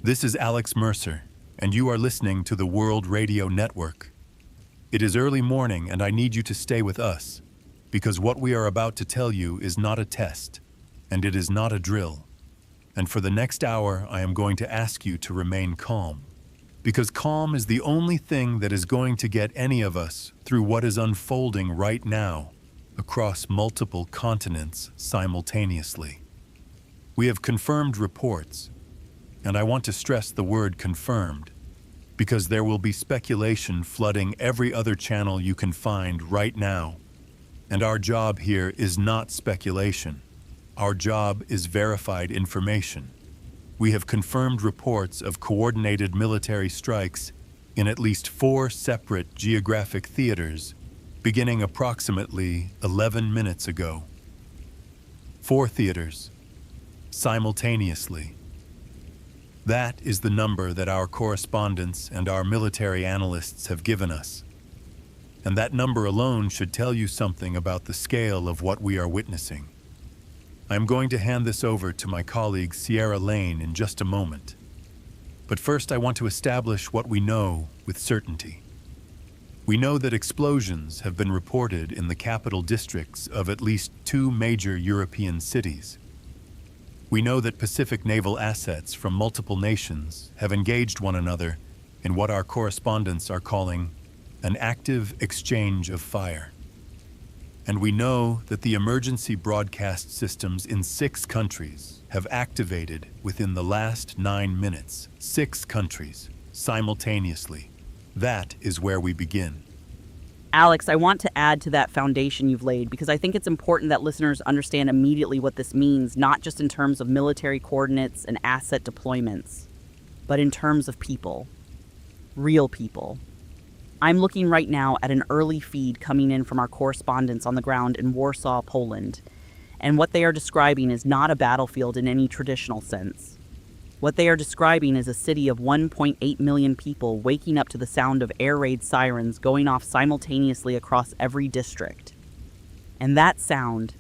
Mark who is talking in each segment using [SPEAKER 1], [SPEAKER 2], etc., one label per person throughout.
[SPEAKER 1] This is Alex Mercer, and you are listening to the World Radio Network. It is early morning, and I need you to stay with us, because what we are about to tell you is not a test, and it is not a drill. And for the next hour, I am going to ask you to remain calm, because calm is the only thing that is going to get any of us through what is unfolding right now across multiple continents simultaneously. We have confirmed reports, and I want to stress the word confirmed, because there will be speculation flooding every other channel you can find right now. And our job here is not speculation. Our job is verified information. We have confirmed reports of coordinated military strikes in at least 4 separate geographic theaters, beginning approximately 11 minutes ago. 4 theaters, simultaneously. That is the number that our correspondents and our military analysts have given us. And that number alone should tell you something about the scale of what we are witnessing. I am going to hand this over to my colleague Sierra Lane in just a moment. But first I want to establish what we know with certainty. We know that explosions have been reported in the capital districts of at least 2 major European cities. We know that Pacific naval assets from multiple nations have engaged one another in what our correspondents are calling an active exchange of fire. And we know that the emergency broadcast systems in 6 countries have activated within the last 9 minutes. 6 countries, simultaneously. That is where we begin.
[SPEAKER 2] Alex, I want to add to that foundation you've laid because I think it's important that listeners understand immediately what this means, not just in terms of military coordinates and asset deployments, but in terms of people. Real people. I'm looking right now at an early feed coming in from our correspondents on the ground in Warsaw, Poland, and what they are describing is not a battlefield in any traditional sense. What they are describing is a city of 1.8 million people waking up to the sound of air raid sirens going off simultaneously across every district. And that sound,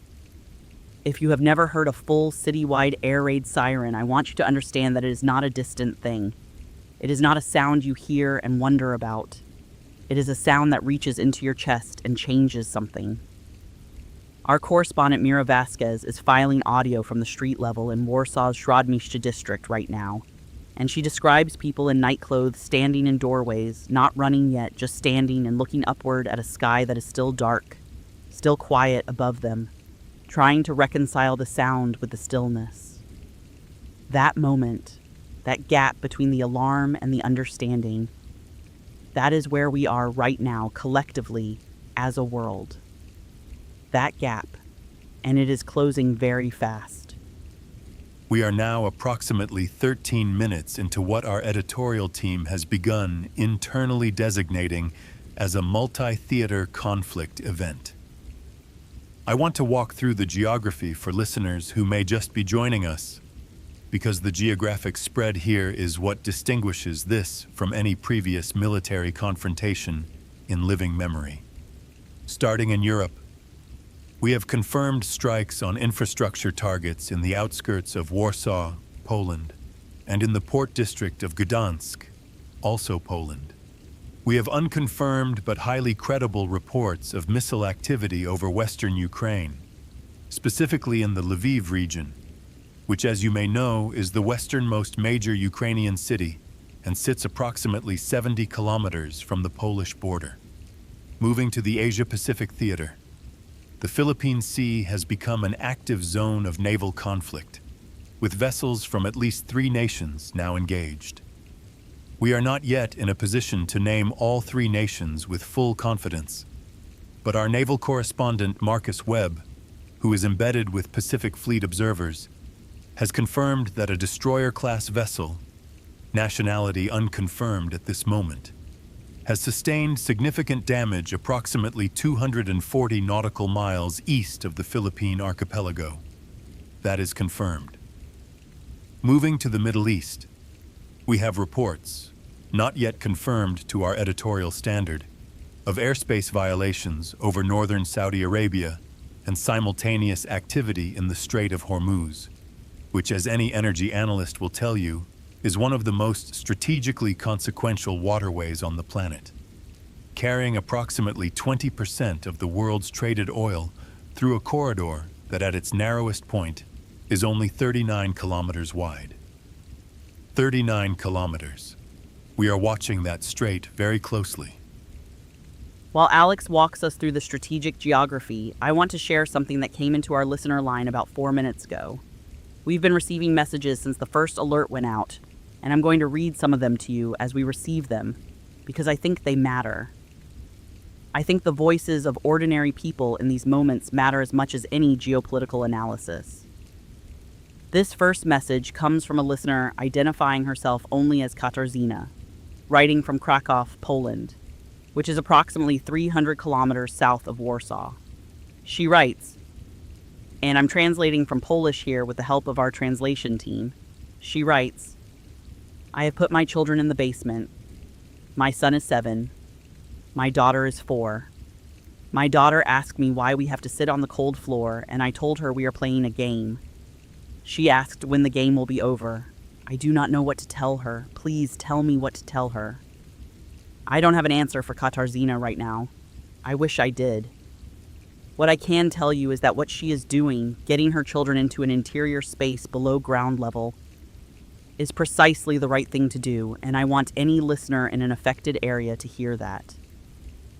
[SPEAKER 2] if you have never heard a full citywide air raid siren, I want you to understand that it is not a distant thing. It is not a sound you hear and wonder about. It is a sound that reaches into your chest and changes something. Our correspondent Mira Vasquez is filing audio from the street level in Warsaw's Śródmieście district right now, and she describes people in nightclothes standing in doorways, not running yet, just standing and looking upward at a sky that is still dark, still quiet above them, trying to reconcile the sound with the stillness. That moment, that gap between the alarm and the understanding, that is where we are right now collectively as a world. That gap, and it is closing very fast.
[SPEAKER 1] We are now approximately 13 minutes into what our editorial team has begun internally designating as a multi-theater conflict event. I want to walk through the geography for listeners who may just be joining us, because the geographic spread here is what distinguishes this from any previous military confrontation in living memory. Starting in Europe, we have confirmed strikes on infrastructure targets in the outskirts of Warsaw, Poland, and in the port district of Gdansk, also Poland. We have unconfirmed but highly credible reports of missile activity over western Ukraine, specifically in the Lviv region, which, as you may know, is the westernmost major Ukrainian city and sits approximately 70 kilometers from the Polish border. Moving to the Asia-Pacific theater, the Philippine Sea has become an active zone of naval conflict, with vessels from at least 3 nations now engaged. We are not yet in a position to name all 3 nations with full confidence, but our naval correspondent Marcus Webb, who is embedded with Pacific Fleet observers, has confirmed that a destroyer-class vessel, nationality unconfirmed at this moment, has sustained significant damage approximately 240 nautical miles east of the Philippine archipelago. That is confirmed. Moving to the Middle East, we have reports, not yet confirmed to our editorial standard, of airspace violations over northern Saudi Arabia and simultaneous activity in the Strait of Hormuz, which, as any energy analyst will tell you, is one of the most strategically consequential waterways on the planet, carrying approximately 20% of the world's traded oil through a corridor that at its narrowest point is only 39 kilometers wide. 39 kilometers. We are watching that strait very closely.
[SPEAKER 2] While Alex walks us through the strategic geography, I want to share something that came into our listener line about 4 minutes ago. We've been receiving messages since the first alert went out, and I'm going to read some of them to you as we receive them, because I think they matter. I think the voices of ordinary people in these moments matter as much as any geopolitical analysis. This first message comes from a listener identifying herself only as Katarzyna, writing from Krakow, Poland, which is approximately 300 kilometers south of Warsaw. She writes, and I'm translating from Polish here with the help of our translation team. She writes, I have put my children in the basement. My son is 7. My daughter is 4. My daughter asked me why we have to sit on the cold floor, and I told her we are playing a game. She asked when the game will be over. I do not know what to tell her. Please tell me what to tell her. I don't have an answer for Katarzyna right now. I wish I did. What I can tell you is that what she is doing, getting her children into an interior space below ground level, is precisely the right thing to do, and I want any listener in an affected area to hear that.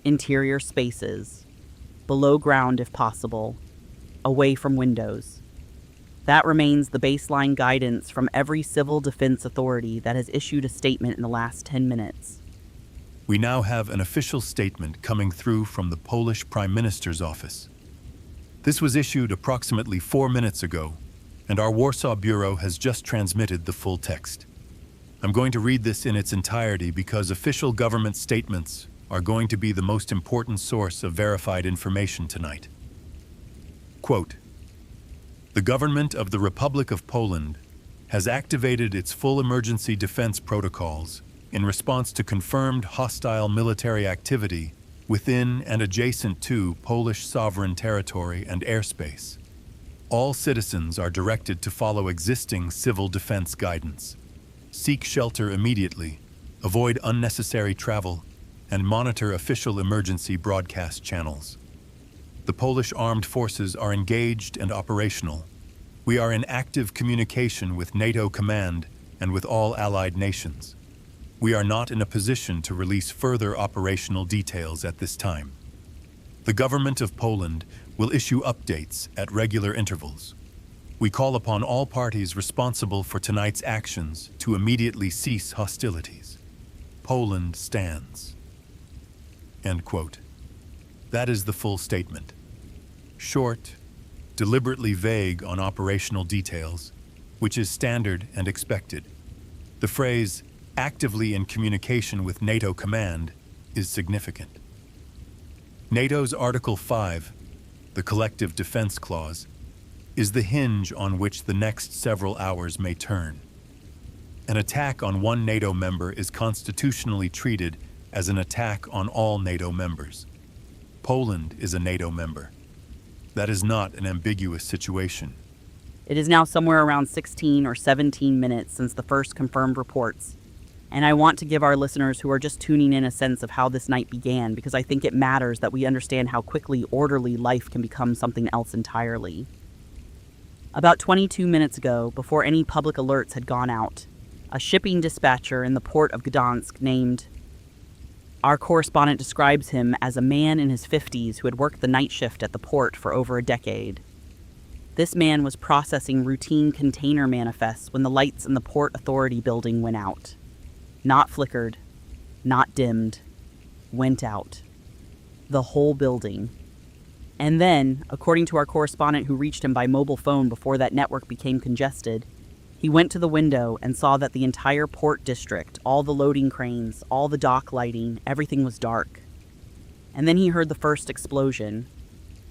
[SPEAKER 2] Interior spaces, below ground if possible, away from windows. That remains the baseline guidance from every civil defense authority that has issued a statement in the last 10 minutes.
[SPEAKER 1] We now have an official statement coming through from the Polish Prime Minister's office. This was issued approximately 4 minutes ago, and our Warsaw Bureau has just transmitted the full text. I'm going to read this in its entirety because official government statements are going to be the most important source of verified information tonight. Quote, the government of the Republic of Poland has activated its full emergency defense protocols in response to confirmed hostile military activity within and adjacent to Polish sovereign territory and airspace. All citizens are directed to follow existing civil defense guidance, seek shelter immediately, avoid unnecessary travel, and monitor official emergency broadcast channels. The Polish armed forces are engaged and operational. We are in active communication with NATO command and with all allied nations. We are not in a position to release further operational details at this time. The government of Poland will issue updates at regular intervals. We call upon all parties responsible for tonight's actions to immediately cease hostilities. Poland stands. End quote. That is the full statement. Short, deliberately vague on operational details, which is standard and expected. The phrase, actively in communication with NATO command, is significant. NATO's Article 5, the Collective Defense Clause, is the hinge on which the next several hours may turn. An attack on one NATO member is constitutionally treated as an attack on all NATO members. Poland is a NATO member. That is not an ambiguous situation.
[SPEAKER 2] It is now somewhere around 16 or 17 minutes since the first confirmed reports, and I want to give our listeners who are just tuning in a sense of how this night began, because I think it matters that we understand how quickly orderly life can become something else entirely. About 22 minutes ago, before any public alerts had gone out, a shipping dispatcher in the port of Gdansk named... Our correspondent describes him as a man in his 50s who had worked the night shift at the port for over a decade. This man was processing routine container manifests when the lights in the Port Authority building went out. Not flickered, not dimmed, went out. The whole building. And then, according to our correspondent who reached him by mobile phone before that network became congested, he went to the window and saw that the entire port district, all the loading cranes, all the dock lighting, everything was dark. And then he heard the first explosion.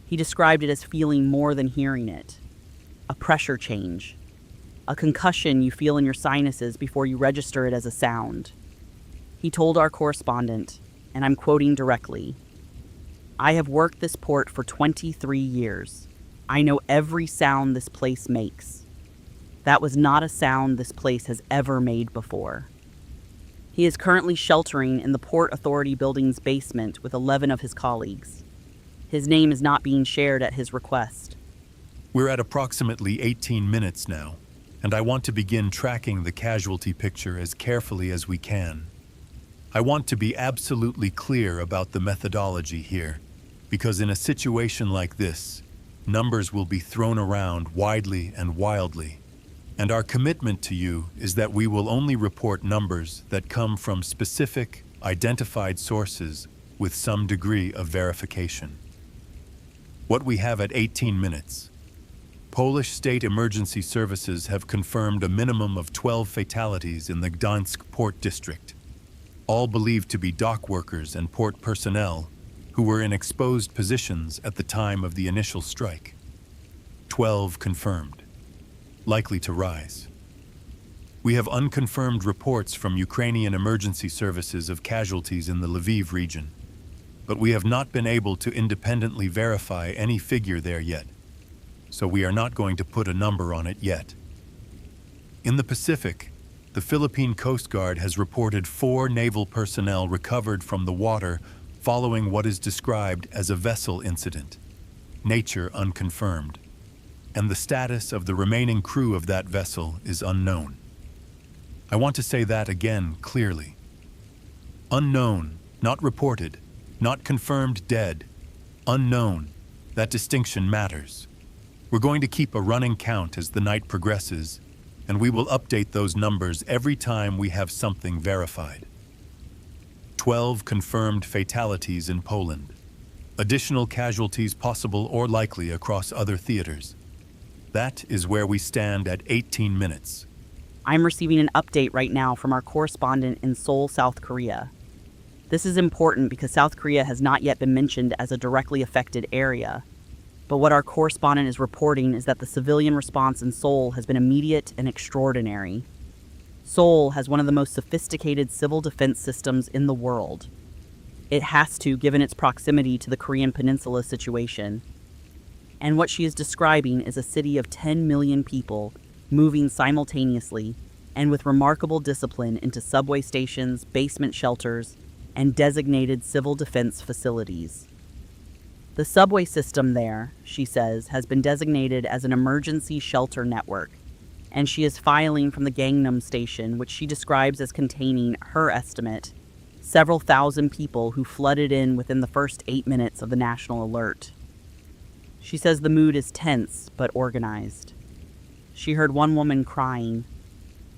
[SPEAKER 2] He described it as feeling more than hearing it. A pressure change. A concussion you feel in your sinuses before you register it as a sound. He told our correspondent, and I'm quoting directly, I have worked this port for 23 years. I know every sound this place makes. That was not a sound this place has ever made before. He is currently sheltering in the Port Authority building's basement with 11 of his colleagues. His name is not being shared at his request.
[SPEAKER 1] We're at approximately 18 minutes now, and I want to begin tracking the casualty picture as carefully as we can. I want to be absolutely clear about the methodology here, because in a situation like this, numbers will be thrown around widely and wildly. And our commitment to you is that we will only report numbers that come from specific, identified sources with some degree of verification. What we have at 18 minutes. Polish state emergency services have confirmed a minimum of 12 fatalities in the Gdańsk port district, all believed to be dock workers and port personnel who were in exposed positions at the time of the initial strike. 12 confirmed, likely to rise. We have unconfirmed reports from Ukrainian emergency services of casualties in the Lviv region, but we have not been able to independently verify any figure there yet, so we are not going to put a number on it yet. In the Pacific, the Philippine Coast Guard has reported 4 naval personnel recovered from the water following what is described as a vessel incident, nature unconfirmed, and the status of the remaining crew of that vessel is unknown. I want to say that again clearly. Unknown, not reported, not confirmed dead, unknown. That distinction matters. We're going to keep a running count as the night progresses, and we will update those numbers every time we have something verified. 12 confirmed fatalities in Poland. Additional casualties possible or likely across other theaters. That is where we stand at 18 minutes.
[SPEAKER 2] I'm receiving an update right now from our correspondent in Seoul, South Korea. This is important because South Korea has not yet been mentioned as a directly affected area. But what our correspondent is reporting is that the civilian response in Seoul has been immediate and extraordinary. Seoul has one of the most sophisticated civil defense systems in the world. It has to, given its proximity to the Korean Peninsula situation. And what she is describing is a city of 10 million people moving simultaneously and with remarkable discipline into subway stations, basement shelters, and designated civil defense facilities. The subway system there, she says, has been designated as an emergency shelter network, and she is filing from the Gangnam station, which she describes as containing, her estimate, several thousand people who flooded in within the first 8 minutes of the national alert. She says the mood is tense but organized. She heard one woman crying.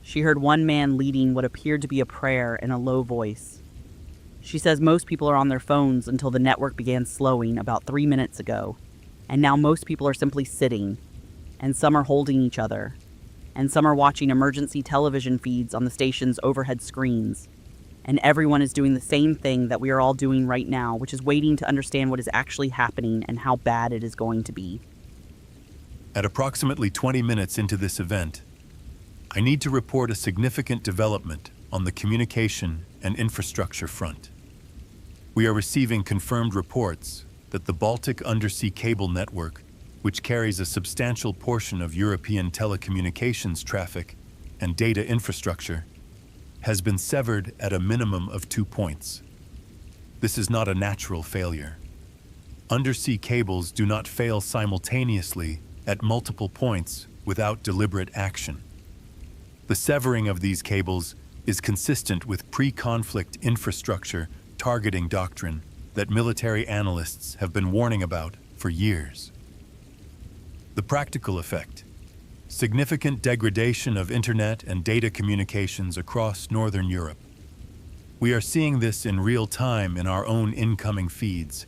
[SPEAKER 2] She heard one man leading what appeared to be a prayer in a low voice. She says most people are on their phones until the network began slowing about 3 minutes ago, and now most people are simply sitting, and some are holding each other, and some are watching emergency television feeds on the station's overhead screens, and everyone is doing the same thing that we are all doing right now, which is waiting to understand what is actually happening and how bad it is going to be.
[SPEAKER 1] At approximately 20 minutes into this event, I need to report a significant development on the communication and infrastructure front. We are receiving confirmed reports that the Baltic undersea cable network, which carries a substantial portion of European telecommunications traffic and data infrastructure, has been severed at a minimum of 2 points. This is not a natural failure. Undersea cables do not fail simultaneously at multiple points without deliberate action. The severing of these cables is consistent with pre-conflict infrastructure targeting doctrine that military analysts have been warning about for years. The practical effect: significant degradation of internet and data communications across Northern Europe. We are seeing this in real time in our own incoming feeds,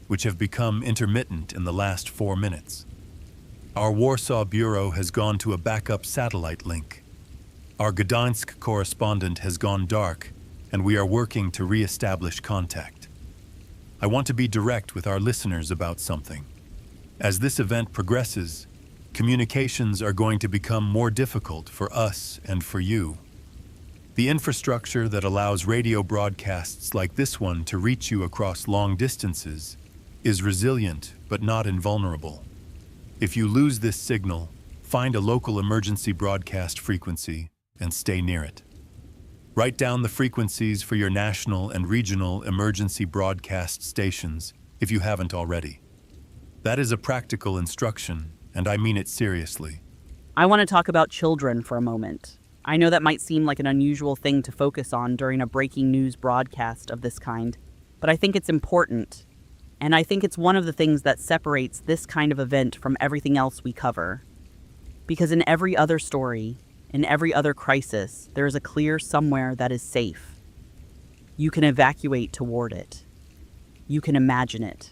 [SPEAKER 1] which have become intermittent in the last 4 minutes. Our Warsaw bureau has gone to a backup satellite link. Our Gdańsk correspondent has gone dark, and we are working to re-establish contact. I want to be direct with our listeners about something. As this event progresses, communications are going to become more difficult for us and for you. The infrastructure that allows radio broadcasts like this one to reach you across long distances is resilient but not invulnerable. If you lose this signal, Find a local emergency broadcast frequency and stay near it. Write down the frequencies for your national and regional emergency broadcast stations if you haven't already. That is a practical instruction, and I mean it seriously.
[SPEAKER 2] I want to talk about children for a moment. I know that might seem like an unusual thing to focus on during a breaking news broadcast of this kind, but I think it's important. And I think it's one of the things that separates this kind of event from everything else we cover. Because in every other story, in every other crisis, there is a clear somewhere that is safe. You can evacuate toward it. You can imagine it.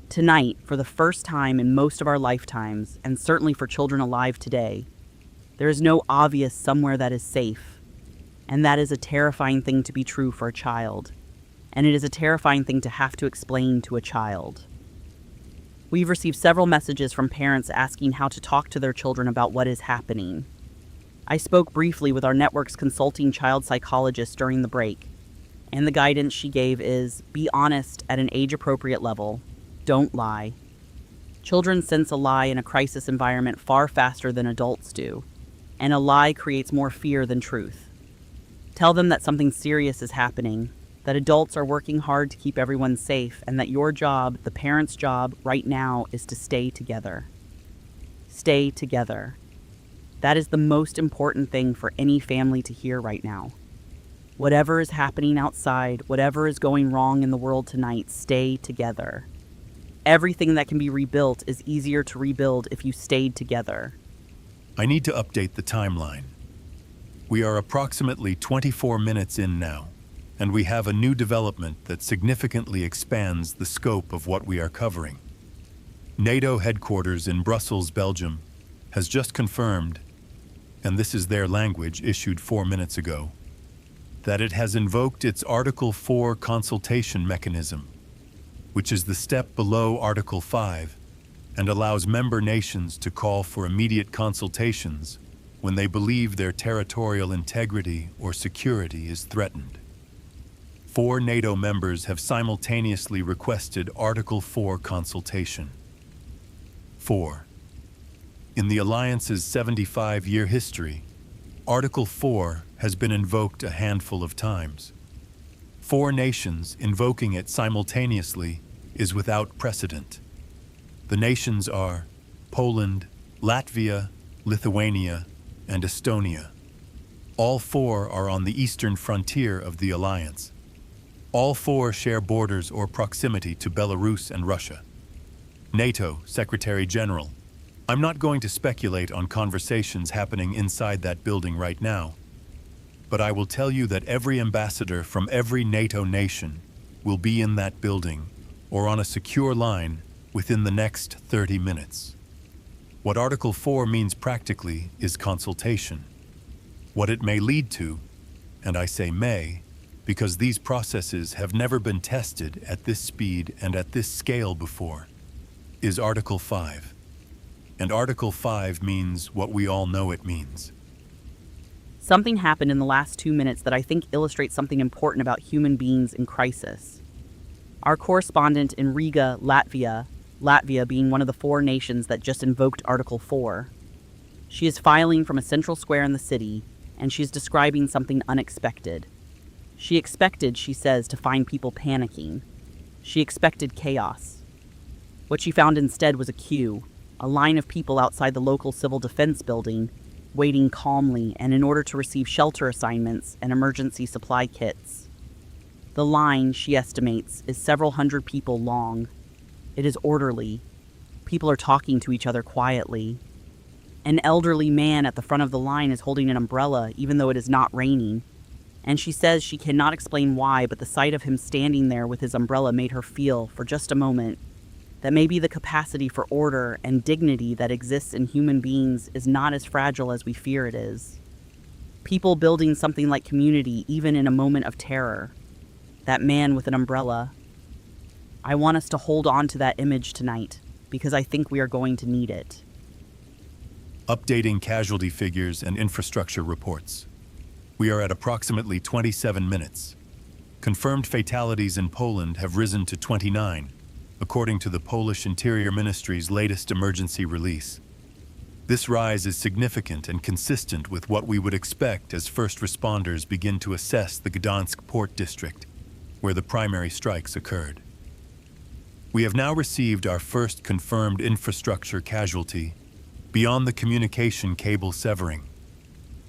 [SPEAKER 2] Tonight, for the first time in most of our lifetimes, and certainly for children alive today, there is no obvious somewhere that is safe. And that is a terrifying thing to be true for a child. And it is a terrifying thing to have to explain to a child. We've received several messages from parents asking how to talk to their children about what is happening. I spoke briefly with our network's consulting child psychologist during the break, and the guidance she gave is, be honest at an age-appropriate level. Don't lie. Children sense a lie in a crisis environment far faster than adults do, and a lie creates more fear than truth. Tell them that something serious is happening, that adults are working hard to keep everyone safe, and that your job, the parent's job, right now is to stay together. Stay together. That is the most important thing for any family to hear right now. Whatever is happening outside, whatever is going wrong in the world tonight, stay together. Everything that can be rebuilt is easier to rebuild if you stayed together.
[SPEAKER 1] I need to update the timeline. We are approximately 24 minutes in now, and we have a new development that significantly expands the scope of what we are covering. NATO headquarters in Brussels, Belgium, has just confirmed, and this is their language issued 4 minutes ago, that it has invoked its Article 4 consultation mechanism, which is the step below Article 5, and allows member nations to call for immediate consultations when they believe their territorial integrity or security is threatened. 4 NATO members have simultaneously requested Article 4 consultation. 4. In the Alliance's 75-year history, Article 4 has been invoked a handful of times. 4 nations invoking it simultaneously is without precedent. The nations are Poland, Latvia, Lithuania, and Estonia. All 4 are on the eastern frontier of the Alliance. All 4 share borders or proximity to Belarus and Russia. NATO Secretary General. I'm not going to speculate on conversations happening inside that building right now, but I will tell you that every ambassador from every NATO nation will be in that building or on a secure line within the next 30 minutes. What Article 4 means practically is consultation. What it may lead to, and I say may, because these processes have never been tested at this speed and at this scale before, is Article 5. And Article 5 means what we all know it means.
[SPEAKER 2] Something happened in the last 2 minutes that I think illustrates something important about human beings in crisis. Our correspondent in Riga, Latvia being one of the 4 nations that just invoked Article 4, she is filing from a central square in the city, and she's describing something unexpected. She expected, she says, to find people panicking. She expected chaos. What she found instead was a queue, a line of people outside the local civil defense building, waiting calmly and in order to receive shelter assignments and emergency supply kits. The line, she estimates, is several hundred people long. It is orderly. People are talking to each other quietly. An elderly man at the front of the line is holding an umbrella even though it is not raining. And she says she cannot explain why, but the sight of him standing there with his umbrella made her feel, for just a moment, that maybe the capacity for order and dignity that exists in human beings is not as fragile as we fear it is. People building something like community even in a moment of terror. That man with an umbrella. I want us to hold on to that image tonight, because I think we are going to need it.
[SPEAKER 1] Updating casualty figures and infrastructure reports. We are at approximately 27 minutes. Confirmed fatalities in Poland have risen to 29, according to the Polish Interior Ministry's latest emergency release. This rise is significant and consistent with what we would expect as first responders begin to assess the Gdansk port district, where the primary strikes occurred. We have now received our first confirmed infrastructure casualty beyond the communication cable severing.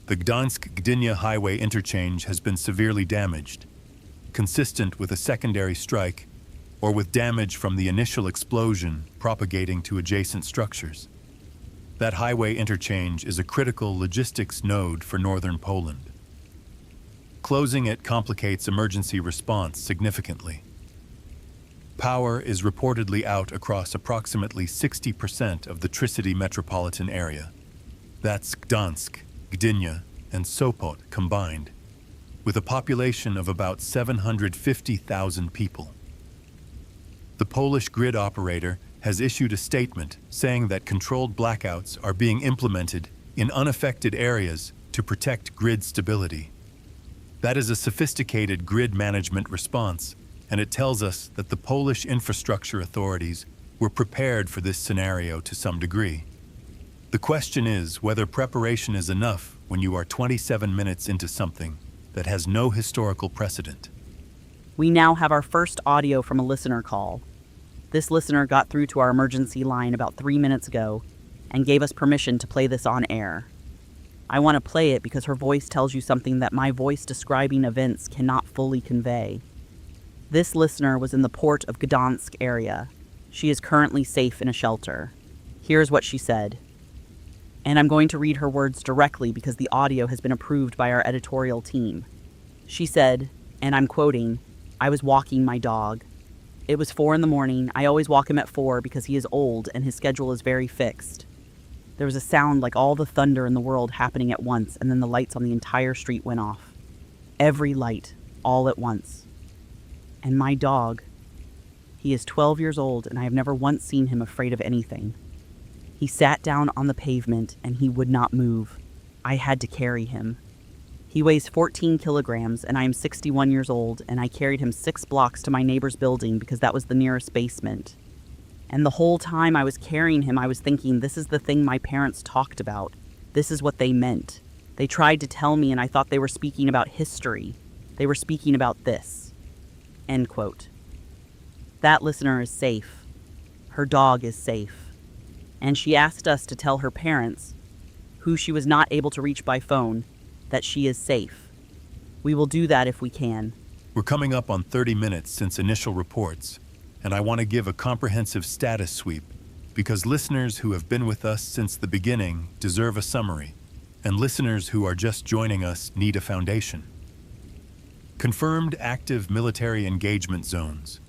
[SPEAKER 1] The Gdansk-Gdynia highway interchange has been severely damaged, consistent with a secondary strike or with damage from the initial explosion propagating to adjacent structures. That highway interchange is a critical logistics node for northern Poland. Closing it complicates emergency response significantly. Power is reportedly out across approximately 60% of the Tri-City metropolitan area. That's Gdansk, Gdynia, and Sopot combined, with a population of about 750,000 people. The Polish grid operator has issued a statement saying that controlled blackouts are being implemented in unaffected areas to protect grid stability. That is a sophisticated grid management response, and it tells us that the Polish infrastructure authorities were prepared for this scenario to some degree. The question is whether preparation is enough when you are 27 minutes into something that has no historical precedent.
[SPEAKER 2] We now have our first audio from a listener call. This listener got through to our emergency line about 3 minutes ago and gave us permission to play this on air. I want to play it because her voice tells you something that my voice describing events cannot fully convey. This listener was in the port of Gdansk area. She is currently safe in a shelter. Here's what she said. And I'm going to read her words directly because the audio has been approved by our editorial team. She said, and I'm quoting, "I was walking my dog. It was 4 a.m. I always walk him at 4 because he is old and his schedule is very fixed. There was a sound like all the thunder in the world happening at once, and then the lights on the entire street went off. Every light, all at once. And my dog, he is 12 years old, and I have never once seen him afraid of anything. He sat down on the pavement, and he would not move. I had to carry him. He weighs 14 kilograms, and I am 61 years old, and I carried him 6 blocks to my neighbor's building because that was the nearest basement. And the whole time I was carrying him, I was thinking, this is the thing my parents talked about. This is what they meant. They tried to tell me, and I thought they were speaking about history. They were speaking about this." End quote. That listener is safe. Her dog is safe. And she asked us to tell her parents, who she was not able to reach by phone, that she is safe. We will do that if we can.
[SPEAKER 1] We're coming up on 30 minutes since initial reports, and I want to give a comprehensive status sweep because listeners who have been with us since the beginning deserve a summary, and listeners who are just joining us need a foundation. Confirmed active military engagement zones: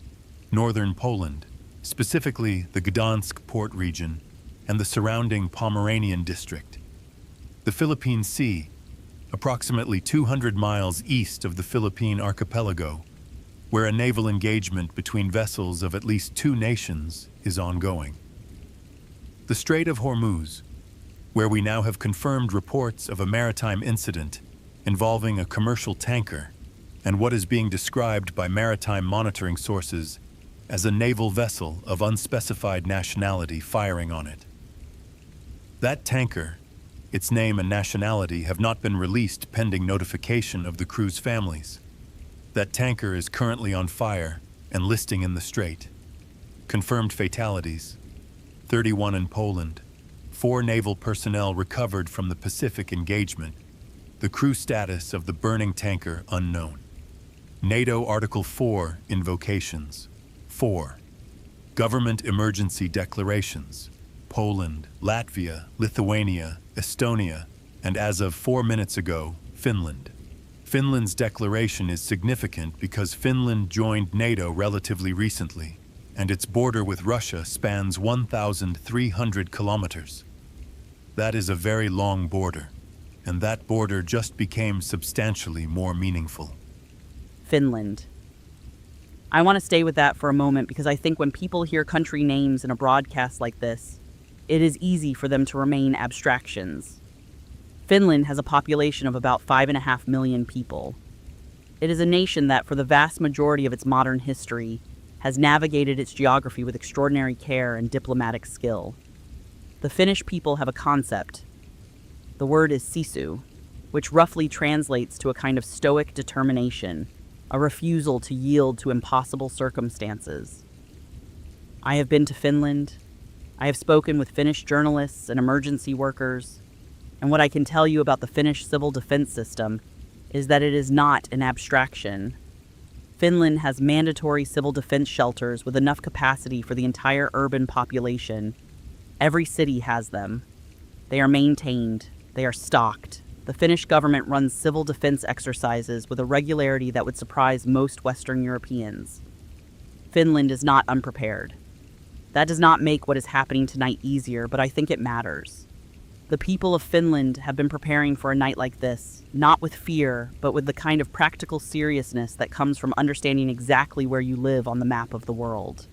[SPEAKER 1] northern Poland, specifically the Gdansk port region and the surrounding Pomeranian district. The Philippine Sea, approximately 200 miles east of the Philippine archipelago, where a naval engagement between vessels of at least 2 nations is ongoing. The Strait of Hormuz, where we now have confirmed reports of a maritime incident involving a commercial tanker and what is being described by maritime monitoring sources as a naval vessel of unspecified nationality firing on it. That tanker, its name and nationality have not been released pending notification of the crew's families. That tanker is currently on fire and listing in the strait. Confirmed fatalities: 31 in Poland, 4 naval personnel recovered from the Pacific engagement, the crew status of the burning tanker unknown. NATO Article 4 invocations: 4. Government emergency declarations: Poland, Latvia, Lithuania, Estonia, and as of 4 minutes ago, Finland. Finland's declaration is significant because Finland joined NATO relatively recently, and its border with Russia spans 1,300 kilometers. That is a very long border, and that border just became substantially more meaningful.
[SPEAKER 2] Finland. I want to stay with that for a moment because I think when people hear country names in a broadcast like this, it is easy for them to remain abstractions. Finland has a population of about 5.5 million people. It is a nation that, for the vast majority of its modern history, has navigated its geography with extraordinary care and diplomatic skill. The Finnish people have a concept. The word is sisu, which roughly translates to a kind of stoic determination, a refusal to yield to impossible circumstances. I have been to Finland. I have spoken with Finnish journalists and emergency workers, and what I can tell you about the Finnish civil defense system is that it is not an abstraction. Finland has mandatory civil defense shelters with enough capacity for the entire urban population. Every city has them. They are maintained. They are stocked. The Finnish government runs civil defense exercises with a regularity that would surprise most Western Europeans. Finland is not unprepared. That does not make what is happening tonight easier, but I think it matters. The people of Finland have been preparing for a night like this, not with fear, but with the kind of practical seriousness that comes from understanding exactly where you live on the map of the world.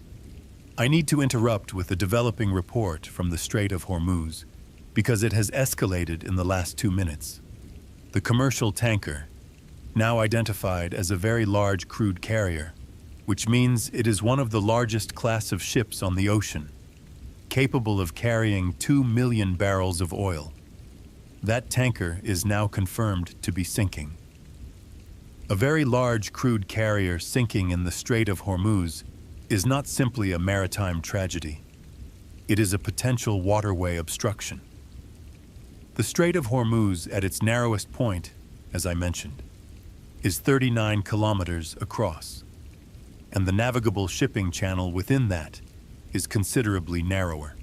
[SPEAKER 1] I need to interrupt with a developing report from the Strait of Hormuz because it has escalated in the last 2 minutes. The commercial tanker, now identified as a very large crude carrier, which means it is one of the largest class of ships on the ocean, capable of carrying 2 million barrels of oil. That tanker is now confirmed to be sinking. A very large crude carrier sinking in the Strait of Hormuz is not simply a maritime tragedy. It is a potential waterway obstruction. The Strait of Hormuz, at its narrowest point, as I mentioned, is 39 kilometers across, and the navigable shipping channel within that is considerably narrower.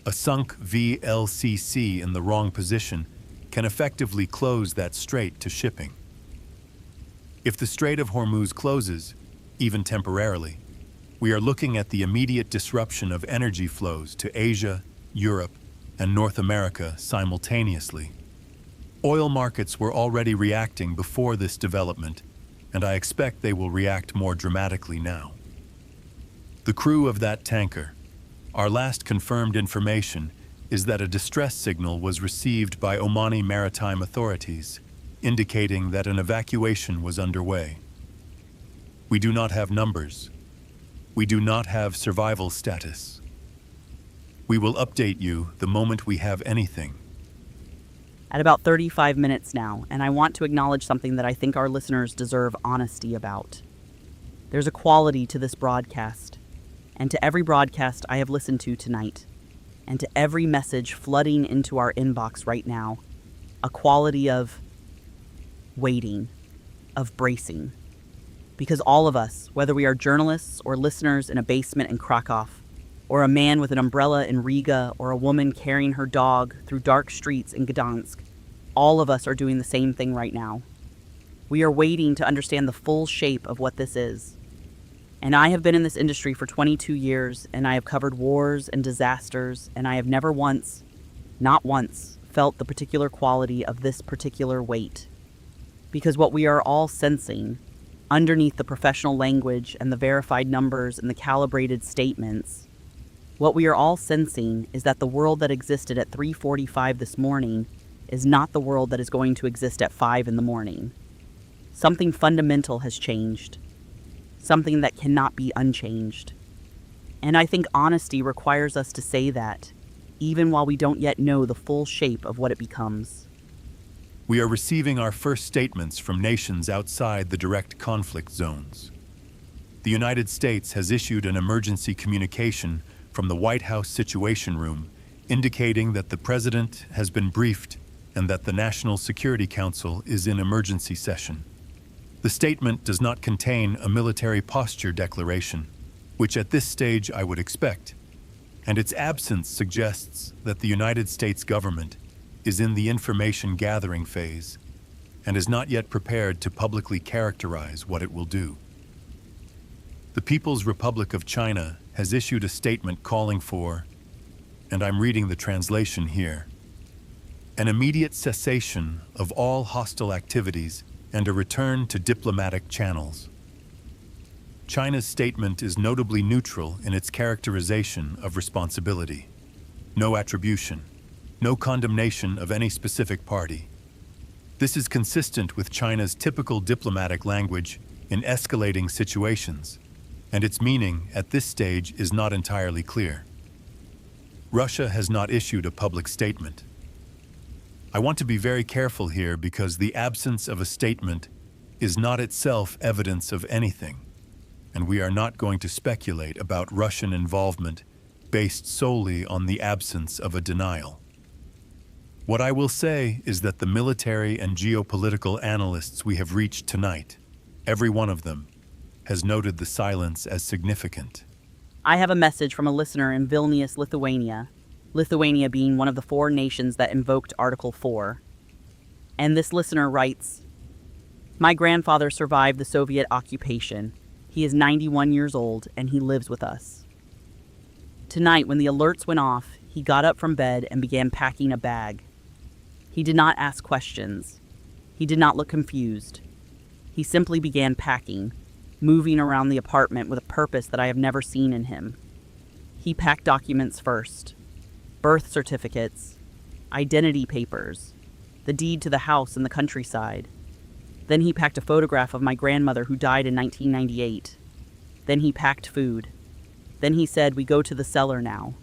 [SPEAKER 1] A sunk VLCC in the wrong position can effectively close that strait to shipping. If the Strait of Hormuz closes, even temporarily, we are looking at the immediate disruption of energy flows to Asia, Europe, and North America simultaneously. Oil markets were already reacting before this development, and I expect they will react more dramatically now. The crew of that tanker, our last confirmed information is that a distress signal was received by Omani maritime authorities, indicating that an evacuation was underway. We do not have numbers. We do not have survival status. We will update you the moment we have anything.
[SPEAKER 2] At about 35 minutes now, and I want to acknowledge something that I think our listeners deserve honesty about. There's a quality to this broadcast, and to every broadcast I have listened to tonight, and to every message flooding into our inbox right now, a quality of waiting, of bracing. Because all of us, whether we are journalists or listeners in a basement in Krakow, or a man with an umbrella in Riga, or a woman carrying her dog through dark streets in Gdansk, all of us are doing the same thing right now. We are waiting to understand the full shape of what this is. And I have been in this industry for 22 years, and I have covered wars and disasters, and I have never once, not once, felt the particular quality of this particular weight. Because what we are all sensing, underneath the professional language and the verified numbers and the calibrated statements, what we are all sensing is that the world that existed at 3:45 this morning is not the world that is going to exist at 5 in the morning. Something fundamental has changed. Something that cannot be unchanged. And I think honesty requires us to say that, even while we don't yet know the full shape of what it becomes.
[SPEAKER 1] We are receiving our first statements from nations outside the direct conflict zones. The United States has issued an emergency communication from the White House Situation Room indicating that the President has been briefed and that the National Security Council is in emergency session. The statement does not contain a military posture declaration, which at this stage I would expect, and its absence suggests that the United States government is in the information gathering phase and is not yet prepared to publicly characterize what it will do. The People's Republic of China has issued a statement calling for, and I'm reading the translation here, an immediate cessation of all hostile activities and a return to diplomatic channels. China's statement is notably neutral in its characterization of responsibility. No attribution, no condemnation of any specific party. This is consistent with China's typical diplomatic language in escalating situations, and its meaning at this stage is not entirely clear. Russia has not issued a public statement. I want to be very careful here because the absence of a statement is not itself evidence of anything, and we are not going to speculate about Russian involvement based solely on the absence of a denial. What I will say is that the military and geopolitical analysts we have reached tonight, every one of them, has noted the silence as significant.
[SPEAKER 2] I have a message from a listener in Vilnius, Lithuania, Lithuania being one of the 4 nations that invoked Article 4. And this listener writes, "My grandfather survived the Soviet occupation. He is 91 years old and he lives with us. Tonight, when the alerts went off, he got up from bed and began packing a bag. He did not ask questions. He did not look confused. He simply began packing, moving around the apartment with a purpose that I have never seen in him. He packed documents first: birth certificates, identity papers, the deed to the house in the countryside. Then he packed a photograph of my grandmother who died in 1998. Then he packed food. Then he said, 'We go to the cellar now,'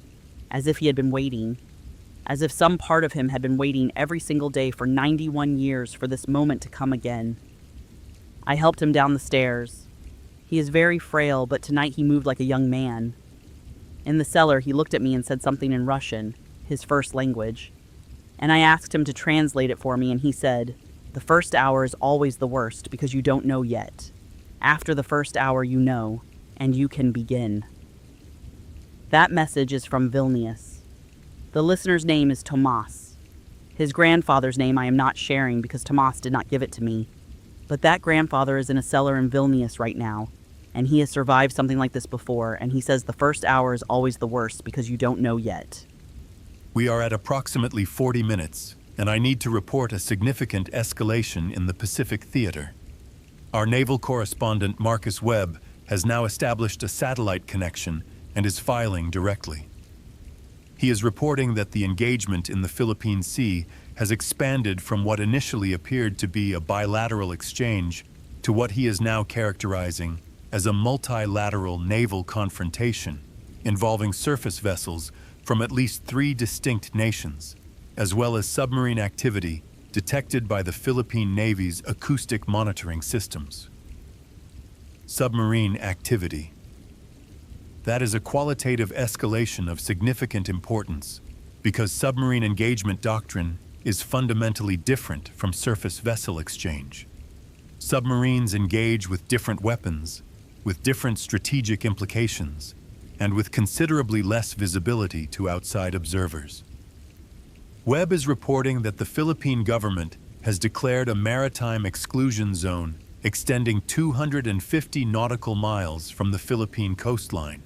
[SPEAKER 2] as if he had been waiting, as if some part of him had been waiting every single day for 91 years for this moment to come again. I helped him down the stairs. He is very frail, but tonight he moved like a young man. In the cellar, he looked at me and said something in Russian, his first language. And I asked him to translate it for me, and he said, 'The first hour is always the worst because you don't know yet. After the first hour you know, and you can begin.'" That message is from Vilnius. The listener's name is Tomas. His grandfather's name I am not sharing because Tomas did not give it to me. But that grandfather is in a cellar in Vilnius right now, and he has survived something like this before, and he says the first hour is always the worst because you don't know yet.
[SPEAKER 1] We are at approximately 40 minutes, and I need to report a significant escalation in the Pacific theater. Our naval correspondent Marcus Webb has now established a satellite connection and is filing directly. He is reporting that the engagement in the Philippine Sea has expanded from what initially appeared to be a bilateral exchange to what he is now characterizing as a multilateral naval confrontation involving surface vessels from at least 3 distinct nations, as well as submarine activity detected by the Philippine Navy's acoustic monitoring systems. Submarine activity. That is a qualitative escalation of significant importance because submarine engagement doctrine is fundamentally different from surface vessel exchange. Submarines engage with different weapons, with different strategic implications, and with considerably less visibility to outside observers. Webb is reporting that the Philippine government has declared a maritime exclusion zone extending 250 nautical miles from the Philippine coastline,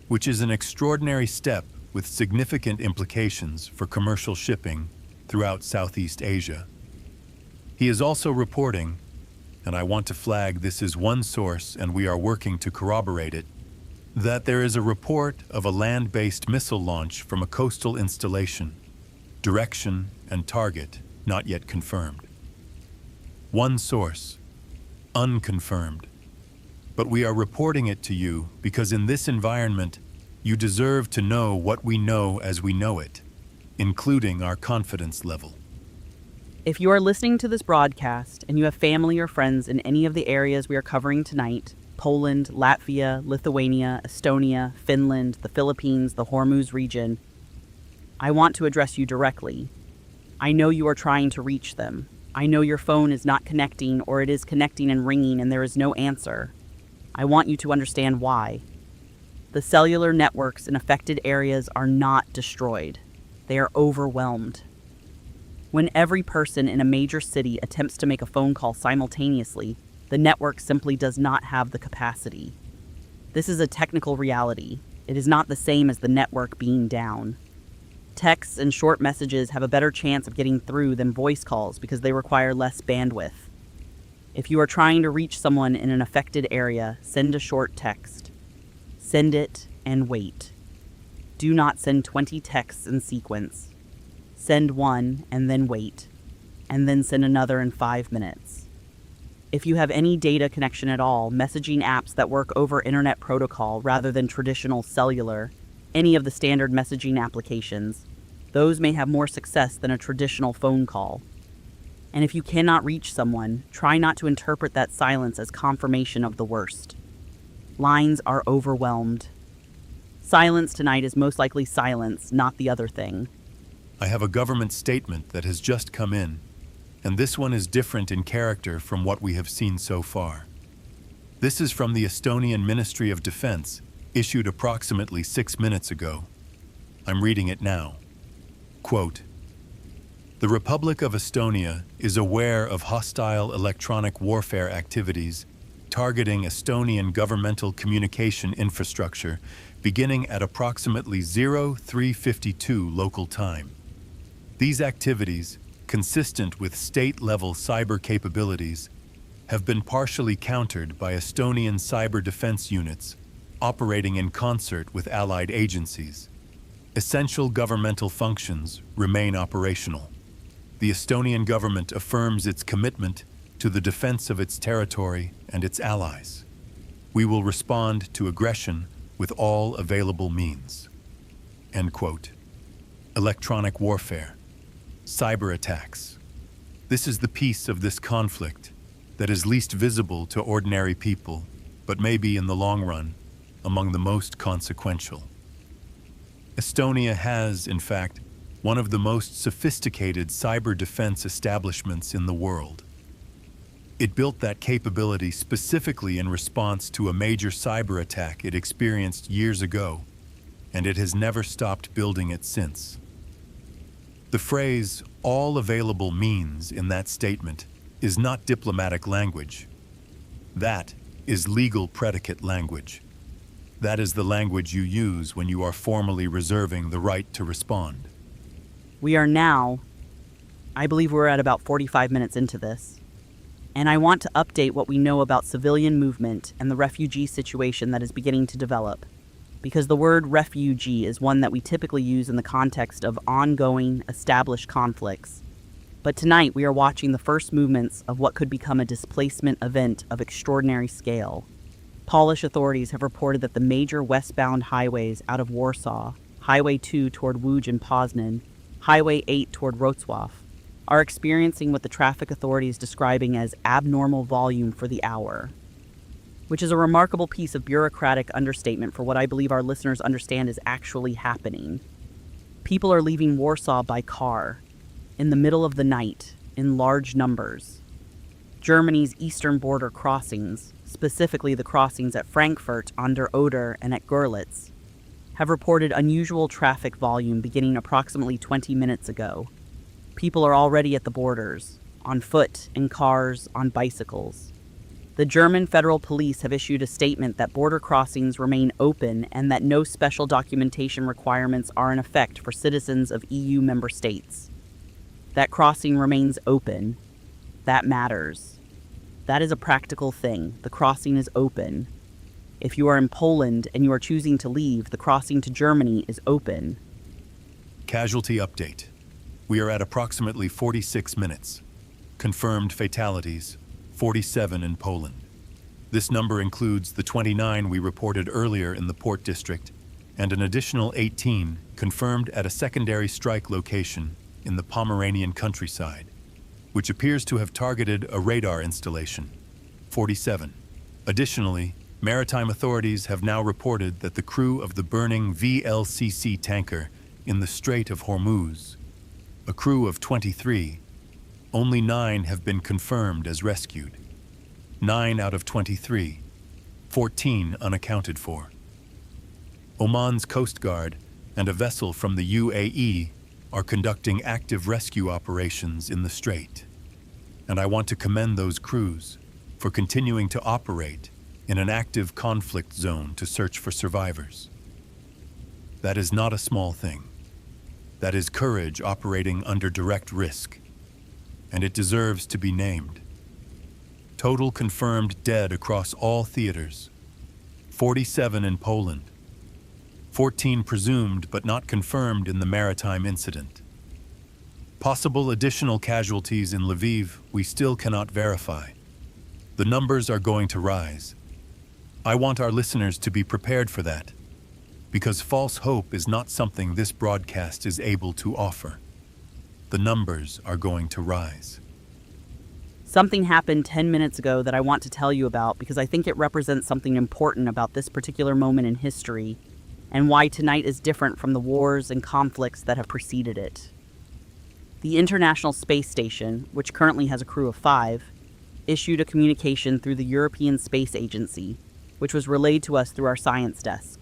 [SPEAKER 1] which is an extraordinary step with significant implications for commercial shipping throughout Southeast Asia. He is also reporting, and I want to flag this is one source and we are working to corroborate it, that there is a report of a land-based missile launch from a coastal installation, direction and target not yet confirmed. One source, unconfirmed. But we are reporting it to you because in this environment, you deserve to know what we know as we know it, including our confidence level.
[SPEAKER 2] If you are listening to this broadcast and you have family or friends in any of the areas we are covering tonight, Poland, Latvia, Lithuania, Estonia, Finland, the Philippines, the Hormuz region, I want to address you directly. I know you are trying to reach them. I know your phone is not connecting, or it is connecting and ringing and there is no answer. I want you to understand why. The cellular networks in affected areas are not destroyed. They are overwhelmed. When every person in a major city attempts to make a phone call simultaneously, the network simply does not have the capacity. This is a technical reality. It is not the same as the network being down. Texts and short messages have a better chance of getting through than voice calls because they require less bandwidth. If you are trying to reach someone in an affected area, send a short text. Send it and wait. Do not send 20 texts in sequence. Send one and then wait, and then send another in 5 minutes. If you have any data connection at all, messaging apps that work over internet protocol rather than traditional cellular, any of the standard messaging applications. Those may have more success than a traditional phone call. And if you cannot reach someone, try not to interpret that silence as confirmation of the worst. Lines are overwhelmed. Silence tonight is most likely silence, not the other thing.
[SPEAKER 1] I have a government statement that has just come in, and this one is different in character from what we have seen so far. This is from the Estonian Ministry of Defense, issued approximately 6 minutes ago. I'm reading it now. Quote, "The Republic of Estonia is aware of hostile electronic warfare activities targeting Estonian governmental communication infrastructure beginning at approximately 0352 local time. These activities, consistent with state-level cyber capabilities, have been partially countered by Estonian cyber defense units operating in concert with allied agencies. Essential governmental functions remain operational. The Estonian government affirms its commitment to the defense of its territory and its allies. We will respond to aggression with all available means." End quote. Electronic warfare, cyber attacks. This is the piece of this conflict that is least visible to ordinary people, but may be in the long run among the most consequential. Estonia has, in fact, one of the most sophisticated cyber defense establishments in the world. It built that capability specifically in response to a major cyber attack it experienced years ago, and it has never stopped building it since. The phrase, "all available means" in that statement is not diplomatic language. That is legal predicate language. That is the language you use when you are formally reserving the right to respond.
[SPEAKER 2] We are now, I believe we're at about 45 minutes into this, and I want to update what we know about civilian movement and the refugee situation that is beginning to develop, because the word refugee is one that we typically use in the context of ongoing, established conflicts. But tonight we are watching the first movements of what could become a displacement event of extraordinary scale. Polish authorities have reported that the major westbound highways out of Warsaw, Highway 2 toward Łódź and Poznan, Highway 8 toward Wrocław, are experiencing what the traffic authority is describing as abnormal volume for the hour, which is a remarkable piece of bureaucratic understatement for what I believe our listeners understand is actually happening. People are leaving Warsaw by car, in the middle of the night, in large numbers. Germany's eastern border crossings, specifically the crossings at Frankfurt, an der Oder, and at Görlitz, have reported unusual traffic volume beginning approximately 20 minutes ago. People are already at the borders, on foot, in cars, on bicycles. The German federal police have issued a statement that border crossings remain open and that no special documentation requirements are in effect for citizens of EU member states. That crossing remains open. That matters. That is a practical thing. The crossing is open. If you are in Poland and you are choosing to leave, the crossing to Germany is open.
[SPEAKER 1] Casualty update. We are at approximately 46 minutes. Confirmed fatalities, 47 in Poland. This number includes the 29 we reported earlier in the Port District and an additional 18 confirmed at a secondary strike location in the Pomeranian countryside, which appears to have targeted a radar installation, 47. Additionally, maritime authorities have now reported that the crew of the burning VLCC tanker in the Strait of Hormuz, a crew of 23, only 9 have been confirmed as rescued. 9 out of 23, 14 unaccounted for. Oman's Coast Guard and a vessel from the UAE are conducting active rescue operations in the strait, and I want to commend those crews for continuing to operate in an active conflict zone to search for survivors. That is not a small thing. That is courage operating under direct risk, and it deserves to be named. Total confirmed dead across all theaters, 47 in Poland, 14 presumed but not confirmed in the maritime incident. Possible additional casualties in Lviv we still cannot verify. The numbers are going to rise. I want our listeners to be prepared for that. because false hope is not something this broadcast is able to offer. The numbers are going to rise.
[SPEAKER 2] Something happened 10 minutes ago that I want to tell you about because I think it represents something important about this particular moment in history and why tonight is different from the wars and conflicts that have preceded it. The International Space Station, which currently has a crew of 5, issued a communication through the European Space Agency, which was relayed to us through our science desk.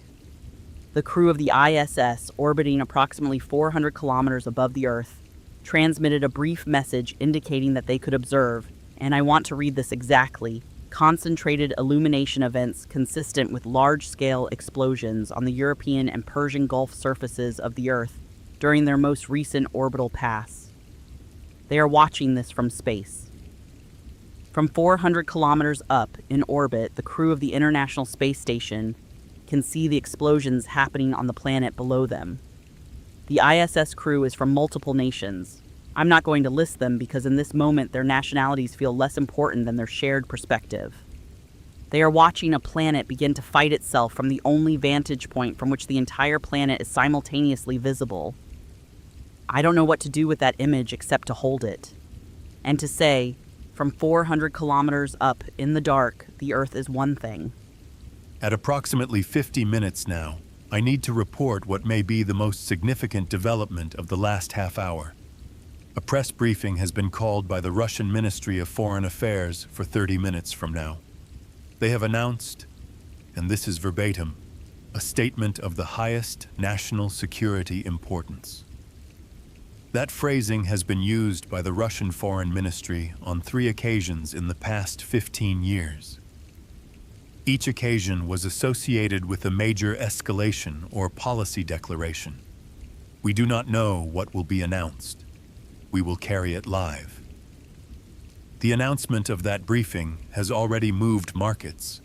[SPEAKER 2] The crew of the ISS, orbiting approximately 400 kilometers above the Earth, transmitted a brief message indicating that they could observe, and I want to read this exactly, concentrated illumination events consistent with large-scale explosions on the European and Persian Gulf surfaces of the Earth during their most recent orbital pass. They are watching this from space. From 400 kilometers up in orbit, the crew of the International Space Station can see the explosions happening on the planet below them. The ISS crew is from multiple nations. I'm not going to list them because in this moment their nationalities feel less important than their shared perspective. They are watching a planet begin to fight itself from the only vantage point from which the entire planet is simultaneously visible. I don't know what to do with that image except to hold it. And to say, from 400 kilometers up in the dark, the Earth is one thing.
[SPEAKER 1] At approximately 50 minutes now, I need to report what may be the most significant development of the last half hour. A press briefing has been called by the Russian Ministry of Foreign Affairs for 30 minutes from now. They have announced, and this is verbatim, a statement of the highest national security importance. That phrasing has been used by the Russian Foreign Ministry on 3 occasions in the past 15 years. Each occasion was associated with a major escalation or policy declaration. We do not know what will be announced. We will carry it live. The announcement of that briefing has already moved markets.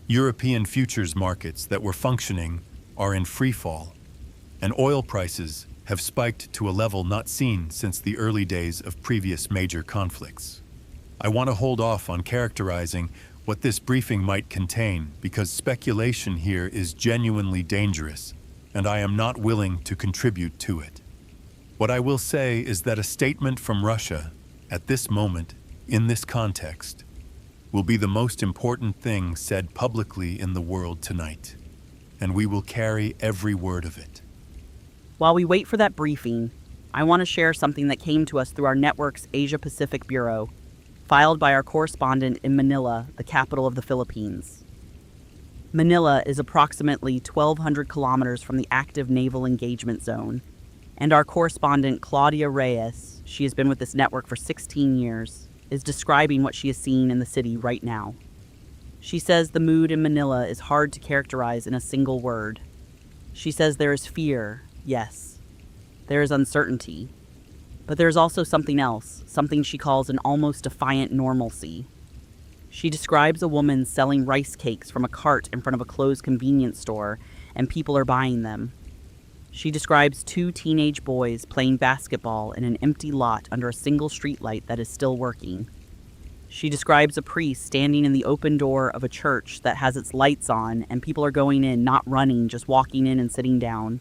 [SPEAKER 1] European futures markets that were functioning are in free fall, and oil prices have spiked to a level not seen since the early days of previous major conflicts. I want to hold off on characterizing what this briefing might contain because speculation here is genuinely dangerous, and I am not willing to contribute to it. What I will say is that a statement from Russia, at this moment, in this context, will be the most important thing said publicly in the world tonight, and we will carry every word of it.
[SPEAKER 2] While we wait for that briefing, I want to share something that came to us through our network's Asia-Pacific Bureau, filed by our correspondent in Manila, the capital of the Philippines. Manila is approximately 1,200 kilometers from the active naval engagement zone, and our correspondent Claudia Reyes, she has been with this network for 16 years, is describing what she is seeing in the city right now. She says the mood in Manila is hard to characterize in a single word. She says there is fear, yes. There is uncertainty. But there is also something else, something she calls an almost defiant normalcy. She describes a woman selling rice cakes from a cart in front of a closed convenience store, and people are buying them. She describes 2 teenage boys playing basketball in an empty lot under a single streetlight that is still working. She describes a priest standing in the open door of a church that has its lights on, and people are going in, not running, just walking in and sitting down.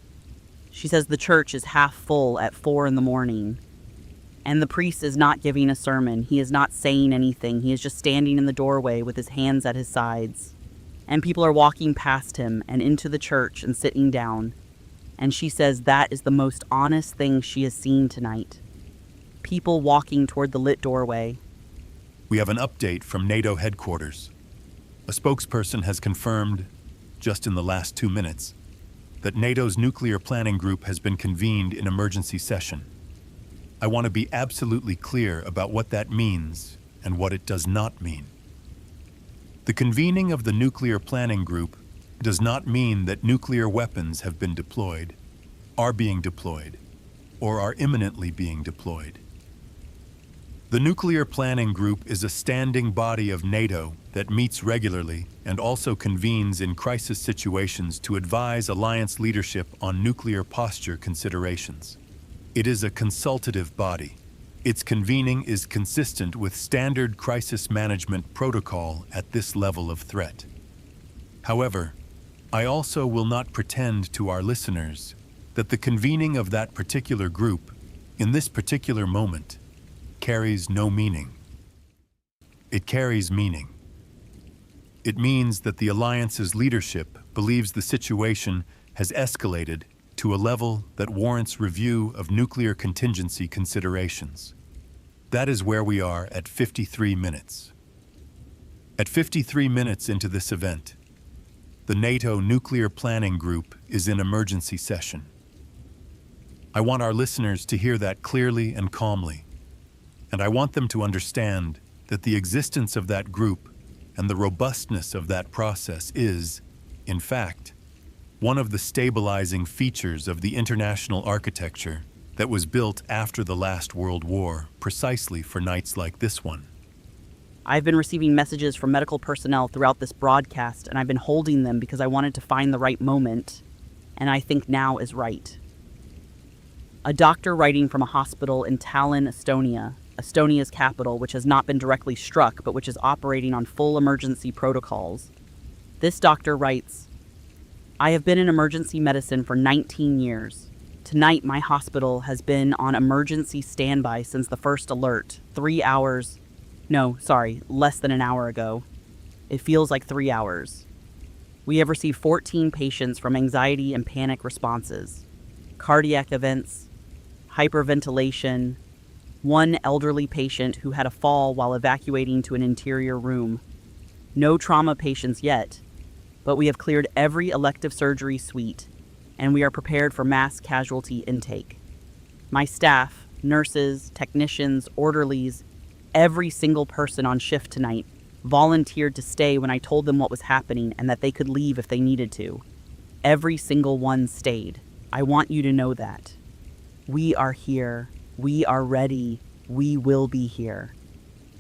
[SPEAKER 2] She says the church is half full at 4 a.m. And the priest is not giving a sermon. He is not saying anything. He is just standing in the doorway with his hands at his sides. And people are walking past him and into the church and sitting down. And she says that is the most honest thing she has seen tonight. People walking toward the lit doorway.
[SPEAKER 1] We have an update from NATO headquarters. A spokesperson has confirmed, just in the last 2 minutes, that NATO's nuclear planning group has been convened in emergency session. I want to be absolutely clear about what that means and what it does not mean. The convening of the nuclear planning group does not mean that nuclear weapons have been deployed, are being deployed, or are imminently being deployed. The Nuclear Planning Group is a standing body of NATO that meets regularly and also convenes in crisis situations to advise alliance leadership on nuclear posture considerations. It is a consultative body. Its convening is consistent with standard crisis management protocol at this level of threat. However, I also will not pretend to our listeners that the convening of that particular group, in this particular moment, carries no meaning. It carries meaning. It means that the Alliance's leadership believes the situation has escalated to a level that warrants review of nuclear contingency considerations. That is where we are at 53 minutes. At 53 minutes into this event, the NATO Nuclear Planning Group is in emergency session. I want our listeners to hear that clearly and calmly, and I want them to understand that the existence of that group and the robustness of that process is, in fact, one of the stabilizing features of the international architecture that was built after the last World War precisely for nights like this one.
[SPEAKER 2] I've been receiving messages from medical personnel throughout this broadcast, and I've been holding them because I wanted to find the right moment, and I think now is right. A doctor writing from a hospital in Tallinn, Estonia, Estonia's capital, which has not been directly struck, but which is operating on full emergency protocols. This doctor writes, "I have been in emergency medicine for 19 years. Tonight, my hospital has been on emergency standby since the first alert, less than an hour ago. It feels like 3 hours. We have received 14 patients from anxiety and panic responses, cardiac events, hyperventilation, one elderly patient who had a fall while evacuating to an interior room. No trauma patients yet, but we have cleared every elective surgery suite, and we are prepared for mass casualty intake. My staff, nurses, technicians, orderlies, every single person on shift tonight volunteered to stay when I told them what was happening and that they could leave if they needed to. Every single one stayed. I want you to know that. We are here. We are ready. We will be here."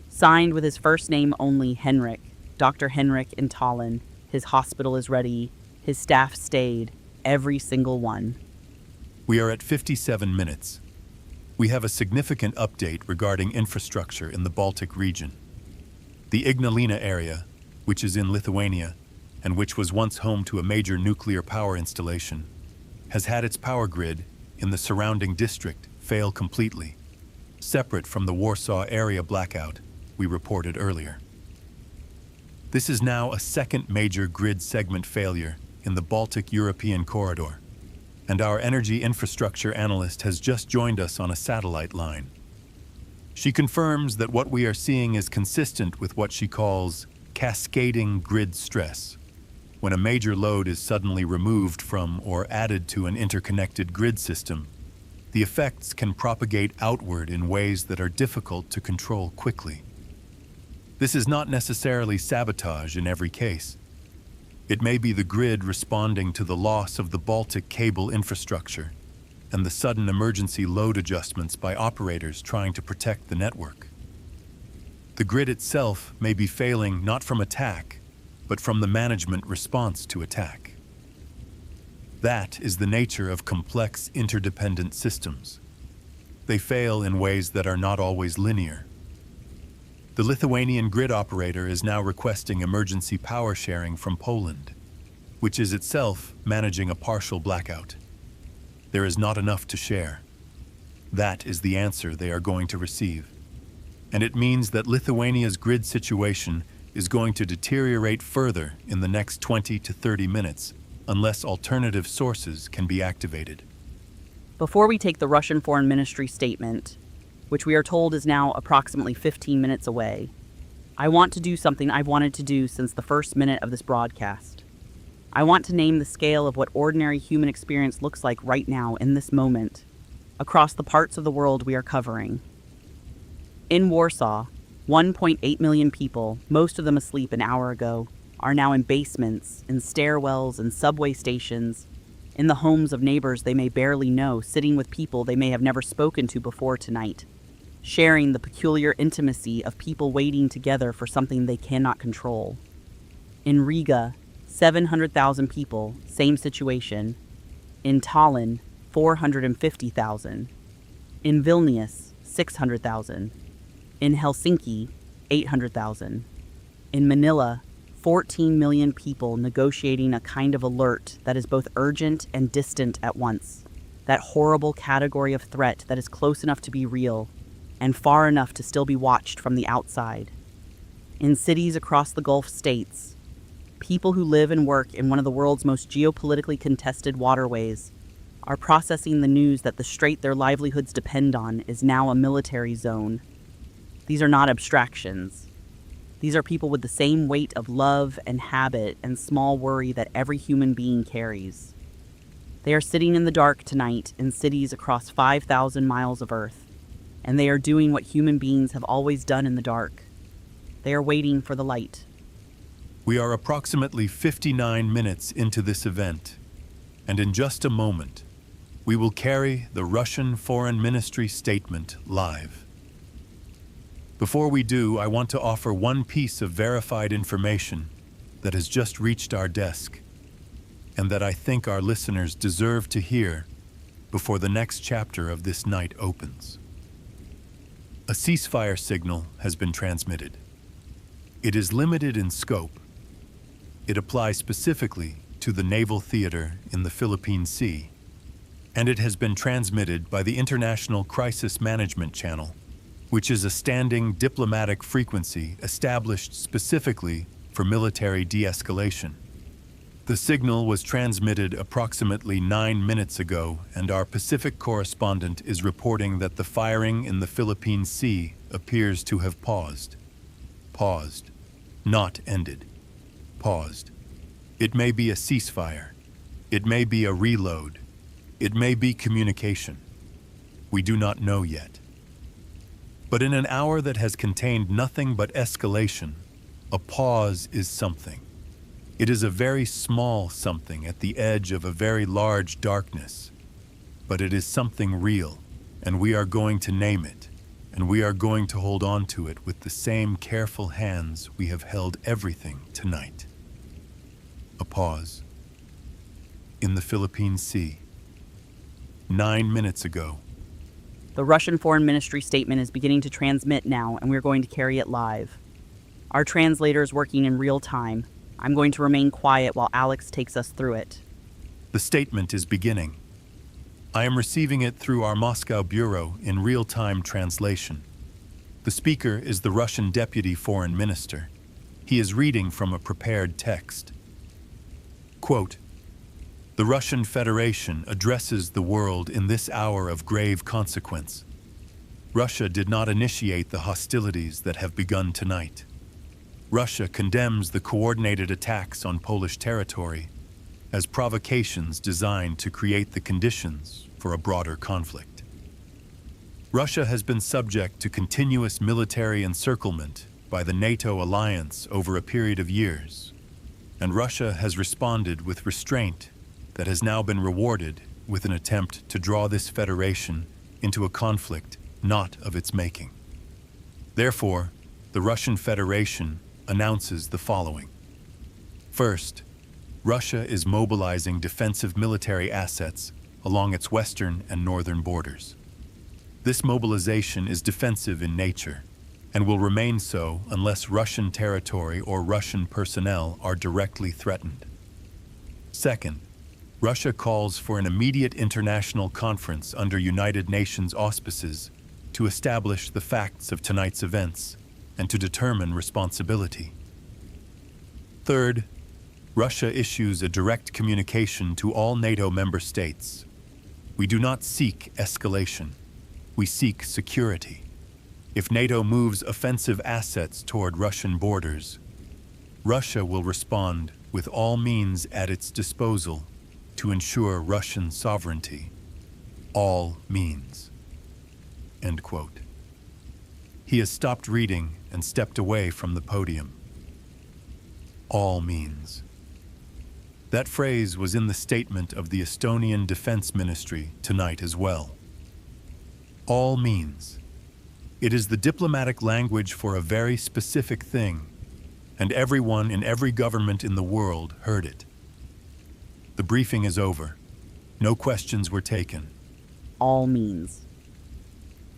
[SPEAKER 2] Signed with his first name only, Henrik, Dr. Henrik in Tallinn. His hospital is ready. His staff stayed. Every single one.
[SPEAKER 1] We are at 57 minutes. We have a significant update regarding infrastructure in the Baltic region. The Ignalina area, which is in Lithuania, and which was once home to a major nuclear power installation, has had its power grid in the surrounding district fail completely, separate from the Warsaw area blackout we reported earlier. This is now a second major grid segment failure in the Baltic European corridor, and our energy infrastructure analyst has just joined us on a satellite line. She confirms that what we are seeing is consistent with what she calls cascading grid stress, when a major load is suddenly removed from or added to an interconnected grid system. The effects can propagate outward in ways that are difficult to control quickly. This is not necessarily sabotage in every case. It may be the grid responding to the loss of the Baltic cable infrastructure and the sudden emergency load adjustments by operators trying to protect the network. The grid itself may be failing not from attack, but from the management response to attack. That is the nature of complex interdependent systems. They fail in ways that are not always linear. The Lithuanian grid operator is now requesting emergency power sharing from Poland, which is itself managing a partial blackout. There is not enough to share. That is the answer they are going to receive. And it means that Lithuania's grid situation is going to deteriorate further in the next 20 to 30 minutes unless alternative sources can be activated.
[SPEAKER 2] Before we take the Russian Foreign Ministry statement, which we are told is now approximately 15 minutes away, I want to do something I've wanted to do since the first minute of this broadcast. I want to name the scale of what ordinary human experience looks like right now in this moment, across the parts of the world we are covering. In Warsaw, 1.8 million people, most of them asleep an hour ago, are now in basements, in stairwells, and subway stations, in the homes of neighbors they may barely know, sitting with people they may have never spoken to before tonight, sharing the peculiar intimacy of people waiting together for something they cannot control. In Riga, 700,000 people, same situation. In Tallinn, 450,000. In Vilnius, 600,000. In Helsinki, 800,000. In Manila, 14 million people negotiating a kind of alert that is both urgent and distant at once. That horrible category of threat that is close enough to be real and far enough to still be watched from the outside. In cities across the Gulf states, people who live and work in one of the world's most geopolitically contested waterways are processing the news that the strait their livelihoods depend on is now a military zone. These are not abstractions. These are people with the same weight of love and habit and small worry that every human being carries. They are sitting in the dark tonight in cities across 5,000 miles of Earth, and they are doing what human beings have always done in the dark. They are waiting for the light.
[SPEAKER 1] We are approximately 59 minutes into this event, and in just a moment, we will carry the Russian Foreign Ministry statement live. Before we do, I want to offer one piece of verified information that has just reached our desk, and that I think our listeners deserve to hear before the next chapter of this night opens. A ceasefire signal has been transmitted. It is limited in scope. It applies specifically to the naval theater in the Philippine Sea, and it has been transmitted by the International Crisis Management Channel, which is a standing diplomatic frequency established specifically for military de-escalation. The signal was transmitted approximately 9 minutes ago, and our Pacific correspondent is reporting that the firing in the Philippine Sea appears to have paused. Paused, not ended. Paused. It may be a ceasefire. It may be a reload. It may be communication. We do not know yet. But in an hour that has contained nothing but escalation, a pause is something. It is a very small something at the edge of a very large darkness. But it is something real, and we are going to name it, and we are going to hold on to it with the same careful hands we have held everything tonight. A pause. In the Philippine Sea. 9 minutes ago.
[SPEAKER 2] The Russian Foreign Ministry statement is beginning to transmit now, and we're going to carry it live. Our translator is working in real time. I'm going to remain quiet while Alex takes us through it.
[SPEAKER 1] The statement is beginning. I am receiving it through our Moscow bureau in real-time translation. The speaker is the Russian Deputy Foreign Minister. He is reading from a prepared text. Quote, "The Russian Federation addresses the world in this hour of grave consequence. Russia did not initiate the hostilities that have begun tonight. Russia condemns the coordinated attacks on Polish territory as provocations designed to create the conditions for a broader conflict. Russia has been subject to continuous military encirclement by the NATO alliance over a period of years, and Russia has responded with restraint that has now been rewarded with an attempt to draw this federation into a conflict not of its making. Therefore, the Russian Federation announces the following. First, Russia is mobilizing defensive military assets along its western and northern borders. This mobilization is defensive in nature and will remain so unless Russian territory or Russian personnel are directly threatened. Second, Russia calls for an immediate international conference under United Nations auspices to establish the facts of tonight's events and to determine responsibility. Third, Russia issues a direct communication to all NATO member states. We do not seek escalation. We seek security. If NATO moves offensive assets toward Russian borders, Russia will respond with all means at its disposal to ensure Russian sovereignty. All means." End quote. He has stopped reading and stepped away from the podium. All means. That phrase was in the statement of the Estonian Defense Ministry tonight as well. All means. It is the diplomatic language for a very specific thing, and everyone in every government in the world heard it. The briefing is over. No questions were taken.
[SPEAKER 2] All means.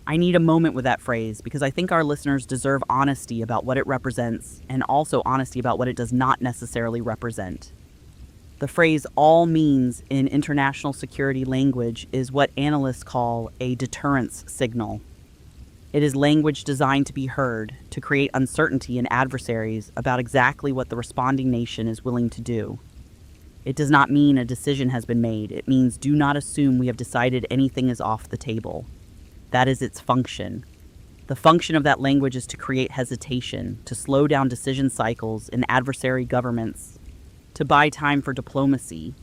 [SPEAKER 2] I need a moment with that phrase because I think our listeners deserve honesty about what it represents and also honesty about what it does not necessarily represent. The phrase all means in international security language is what analysts call a deterrence signal. It is language designed to be heard, to create uncertainty in adversaries about exactly what the responding nation is willing to do. It does not mean a decision has been made. It means do not assume we have decided anything is off the table. That is its function. The function of that language is to create hesitation, to slow down decision cycles in adversary governments, to buy time for diplomacy.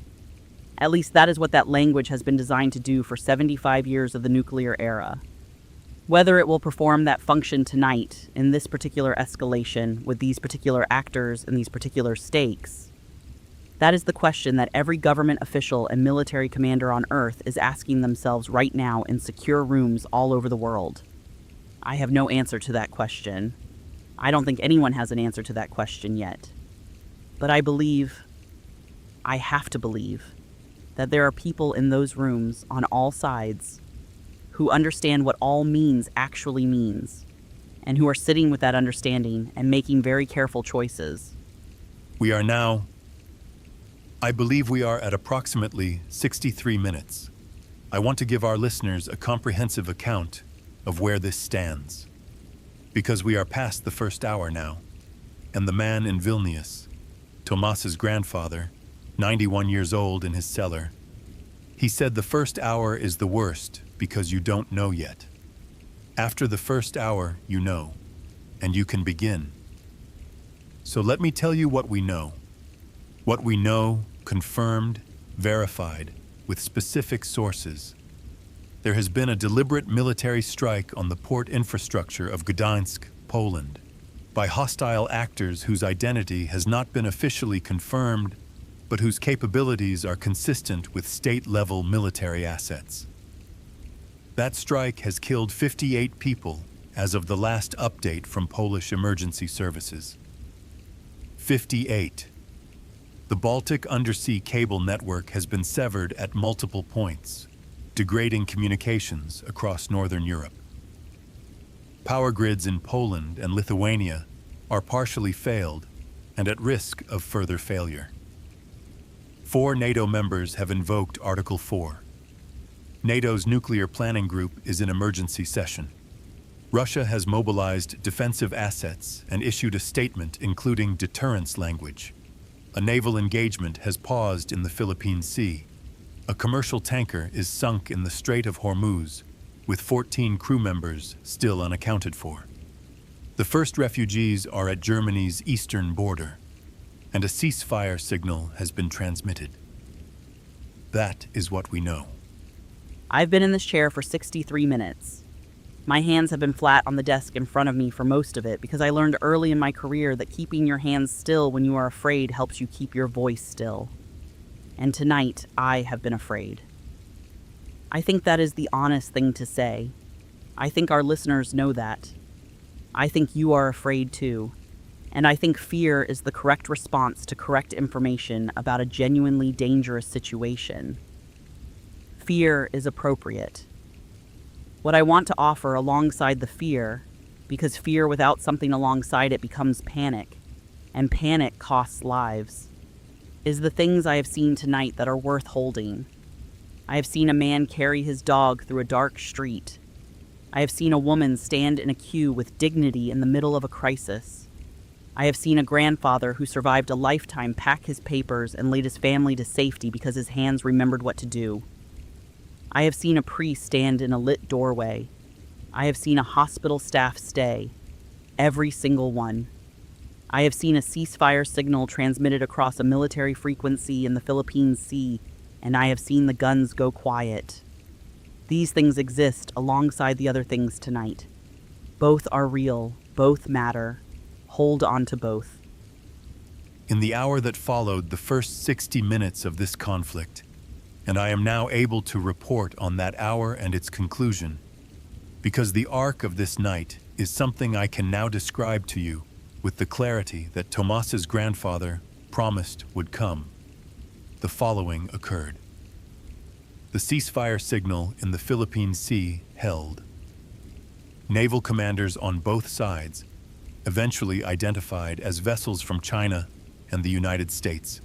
[SPEAKER 2] At least that is what that language has been designed to do for 75 years of the nuclear era. Whether it will perform that function tonight in this particular escalation with these particular actors and these particular stakes, that is the question that every government official and military commander on Earth is asking themselves right now in secure rooms all over the world. I have no answer to that question. I don't think anyone has an answer to that question yet. But I have to believe, that there are people in those rooms on all sides who understand what all means actually means, and who are sitting with that understanding and making very careful choices.
[SPEAKER 1] I believe we are at approximately 63 minutes. I want to give our listeners a comprehensive account of where this stands, because we are past the first hour now, and the man in Vilnius, Tomas's grandfather, 91 years old in his cellar, he said the first hour is the worst because you don't know yet. After the first hour, you know, and you can begin. So let me tell you what we know. What we know, confirmed, verified, with specific sources. There has been a deliberate military strike on the port infrastructure of Gdańsk, Poland, by hostile actors whose identity has not been officially confirmed, but whose capabilities are consistent with state-level military assets. That strike has killed 58 people as of the last update from Polish emergency services. 58. The Baltic undersea cable network has been severed at multiple points, degrading communications across Northern Europe. Power grids in Poland and Lithuania are partially failed and at risk of further failure. 4 NATO members have invoked Article 4. NATO's nuclear planning group is in emergency session. Russia has mobilized defensive assets and issued a statement including deterrence language. A naval engagement has paused in the Philippine Sea. A commercial tanker is sunk in the Strait of Hormuz, with 14 crew members still unaccounted for. The first refugees are at Germany's eastern border, and a ceasefire signal has been transmitted. That is what we know.
[SPEAKER 2] I've been in this chair for 63 minutes. My hands have been flat on the desk in front of me for most of it because I learned early in my career that keeping your hands still when you are afraid helps you keep your voice still. And tonight, I have been afraid. I think that is the honest thing to say. I think our listeners know that. I think you are afraid too. And I think fear is the correct response to correct information about a genuinely dangerous situation. Fear is appropriate. What I want to offer alongside the fear, because fear without something alongside it becomes panic, and panic costs lives, is the things I have seen tonight that are worth holding. I have seen a man carry his dog through a dark street. I have seen a woman stand in a queue with dignity in the middle of a crisis. I have seen a grandfather who survived a lifetime pack his papers and lead his family to safety because his hands remembered what to do. I have seen a priest stand in a lit doorway. I have seen a hospital staff stay. Every single one. I have seen a ceasefire signal transmitted across a military frequency in the Philippine Sea, and I have seen the guns go quiet. These things exist alongside the other things tonight. Both are real, both matter. Hold on to both.
[SPEAKER 1] In the hour that followed the first 60 minutes of this conflict, and I am now able to report on that hour and its conclusion, because the arc of this night is something I can now describe to you with the clarity that Tomas's grandfather promised would come. The following occurred. The ceasefire signal in the Philippine Sea held. Naval commanders on both sides, eventually identified as vessels from China and the United States,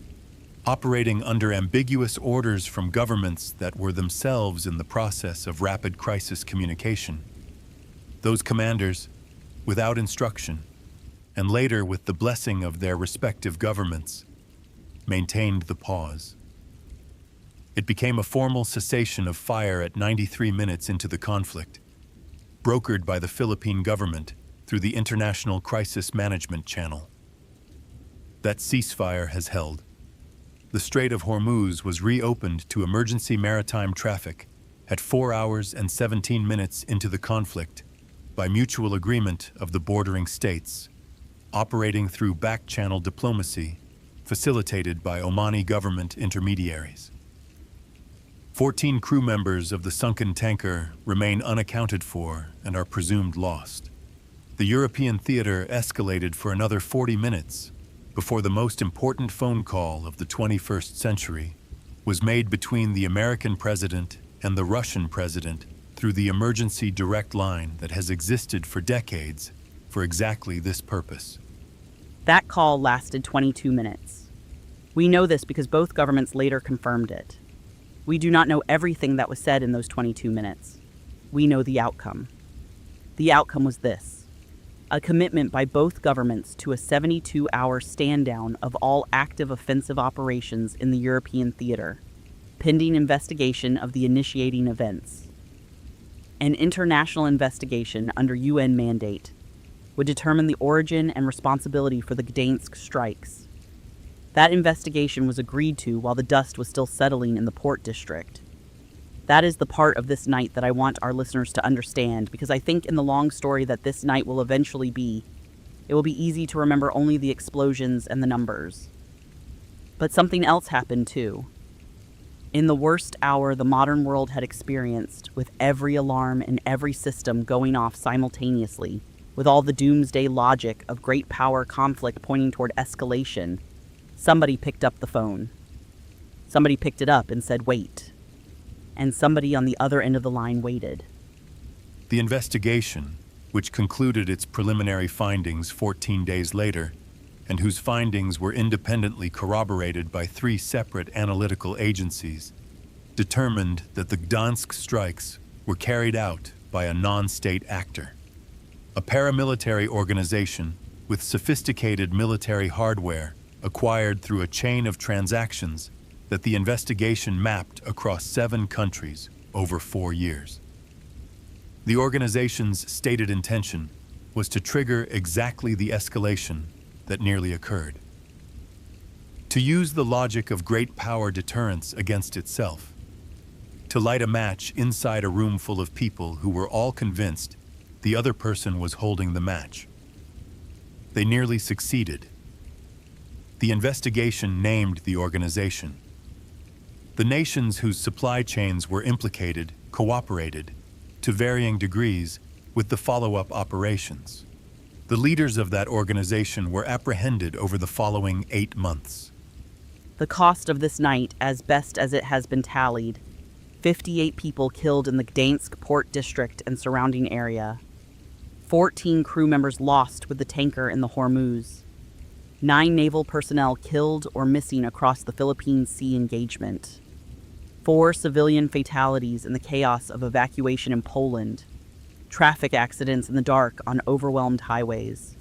[SPEAKER 1] operating under ambiguous orders from governments that were themselves in the process of rapid crisis communication. Those commanders, without instruction, and later with the blessing of their respective governments, maintained the pause. It became a formal cessation of fire at 93 minutes into the conflict, brokered by the Philippine government through the International Crisis Management Channel. That ceasefire has held. The Strait of Hormuz was reopened to emergency maritime traffic at 4 hours and 17 minutes into the conflict by mutual agreement of the bordering states, operating through back-channel diplomacy facilitated by Omani government intermediaries. 14 crew members of the sunken tanker remain unaccounted for and are presumed lost. The European theater escalated for another 40 minutes before the most important phone call of the 21st century was made between the American president and the Russian president through the emergency direct line that has existed for decades for exactly this purpose.
[SPEAKER 2] That call lasted 22 minutes. We know this because both governments later confirmed it. We do not know everything that was said in those 22 minutes. We know the outcome. The outcome was this: a commitment by both governments to a 72-hour stand-down of all active offensive operations in the European theater, pending investigation of the initiating events. An international investigation under UN mandate would determine the origin and responsibility for the Gdansk strikes. That investigation was agreed to while the dust was still settling in the port district. That is the part of this night that I want our listeners to understand, because I think in the long story that this night will eventually be, it will be easy to remember only the explosions and the numbers. But something else happened too. In the worst hour the modern world had experienced, with every alarm in every system going off simultaneously, with all the doomsday logic of great power conflict pointing toward escalation, somebody picked up the phone. Somebody picked it up and said, "Wait." And somebody on the other end of the line waited.
[SPEAKER 1] The investigation, which concluded its preliminary findings 14 days later, and whose findings were independently corroborated by 3 separate analytical agencies, determined that the Gdansk strikes were carried out by a non-state actor, a paramilitary organization with sophisticated military hardware acquired through a chain of transactions that the investigation mapped across 7 countries over 4 years. The organization's stated intention was to trigger exactly the escalation that nearly occurred. To use the logic of great power deterrence against itself. To light a match inside a room full of people who were all convinced the other person was holding the match. They nearly succeeded. The investigation named the organization. The nations whose supply chains were implicated cooperated, to varying degrees, with the follow-up operations. The leaders of that organization were apprehended over the following 8 months.
[SPEAKER 2] The cost of this night, as best as it has been tallied: 58 people killed in the Gdansk port district and surrounding area, 14 crew members lost with the tanker in the Hormuz, 9 naval personnel killed or missing across the Philippine Sea engagement, 4 civilian fatalities in the chaos of evacuation in Poland, traffic accidents in the dark on overwhelmed highways.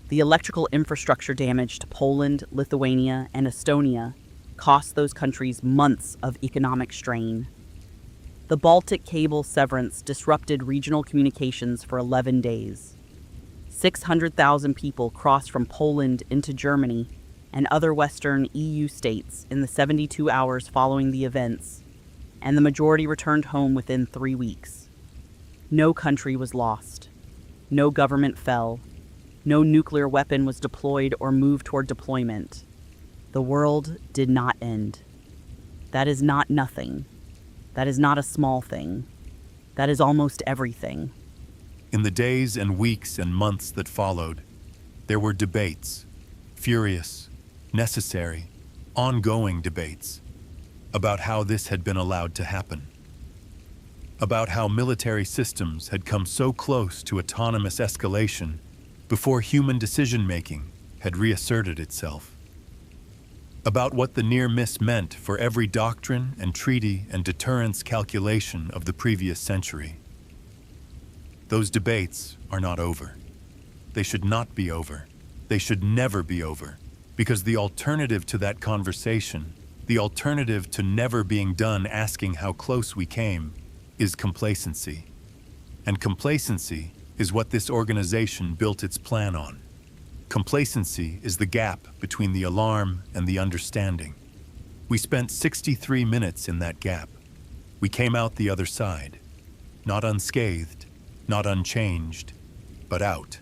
[SPEAKER 2] The electrical infrastructure damage to Poland, Lithuania, and Estonia cost those countries months of economic strain. The Baltic cable severance disrupted regional communications for 11 days. 600,000 people crossed from Poland into Germany and other Western EU states in the 72 hours following the events, and the majority returned home within 3 weeks. No country was lost. No government fell. No nuclear weapon was deployed or moved toward deployment. The world did not end. That is not nothing. That is not a small thing. That is almost everything.
[SPEAKER 1] In the days and weeks and months that followed, there were debates, furious, necessary, ongoing debates, about how this had been allowed to happen. about how military systems had come so close to autonomous escalation before human decision-making had reasserted itself. About what the near miss meant for every doctrine and treaty and deterrence calculation of the previous century. Those debates are not over. They should not be over. They should never be over, because the alternative to that conversation, the alternative to never being done asking how close we came, is complacency. And complacency is what this organization built its plan on. Complacency is the gap between the alarm and the understanding. We spent 63 minutes in that gap. We came out the other side, not unscathed, not unchanged, but out.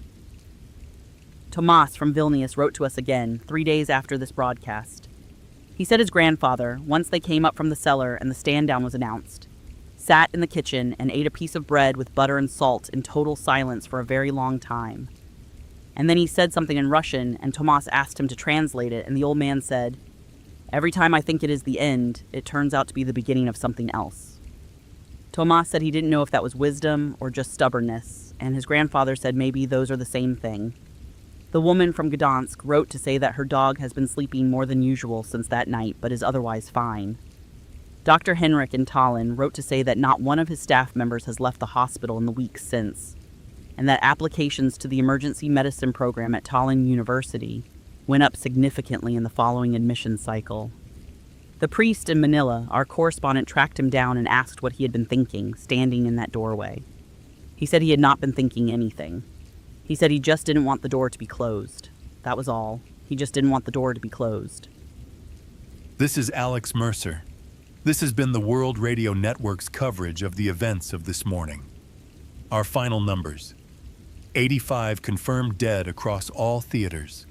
[SPEAKER 2] Tomas from Vilnius wrote to us again 3 days after this broadcast. He said his grandfather, once they came up from the cellar and the stand-down was announced, sat in the kitchen and ate a piece of bread with butter and salt in total silence for a very long time. And then he said something in Russian, and Tomas asked him to translate it, and the old man said, "Every time I think it is the end, it turns out to be the beginning of something else." Tomas said he didn't know if that was wisdom or just stubbornness, and his grandfather said maybe those are the same thing. The woman from Gdansk wrote to say that her dog has been sleeping more than usual since that night, but is otherwise fine. Dr. Henrik in Tallinn wrote to say that not one of his staff members has left the hospital in the weeks since, and that applications to the emergency medicine program at Tallinn University went up significantly in the following admission cycle. The priest in Manila, our correspondent, tracked him down and asked what he had been thinking, standing in that doorway. He said he had not been thinking anything. He said he just didn't want the door to be closed. That was all. He just didn't want the door to be closed.
[SPEAKER 1] This is Alex Mercer. This has been the World Radio Network's coverage of the events of this morning. Our final numbers: 85 confirmed dead across all theaters,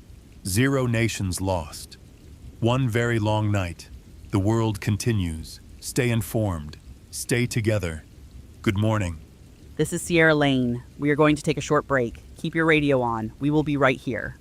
[SPEAKER 1] 0 nations lost. One very long night. The world continues. Stay informed. Stay together. Good morning.
[SPEAKER 2] This is Sierra Lane. We are going to take a short break. Keep your radio on. We will be right here.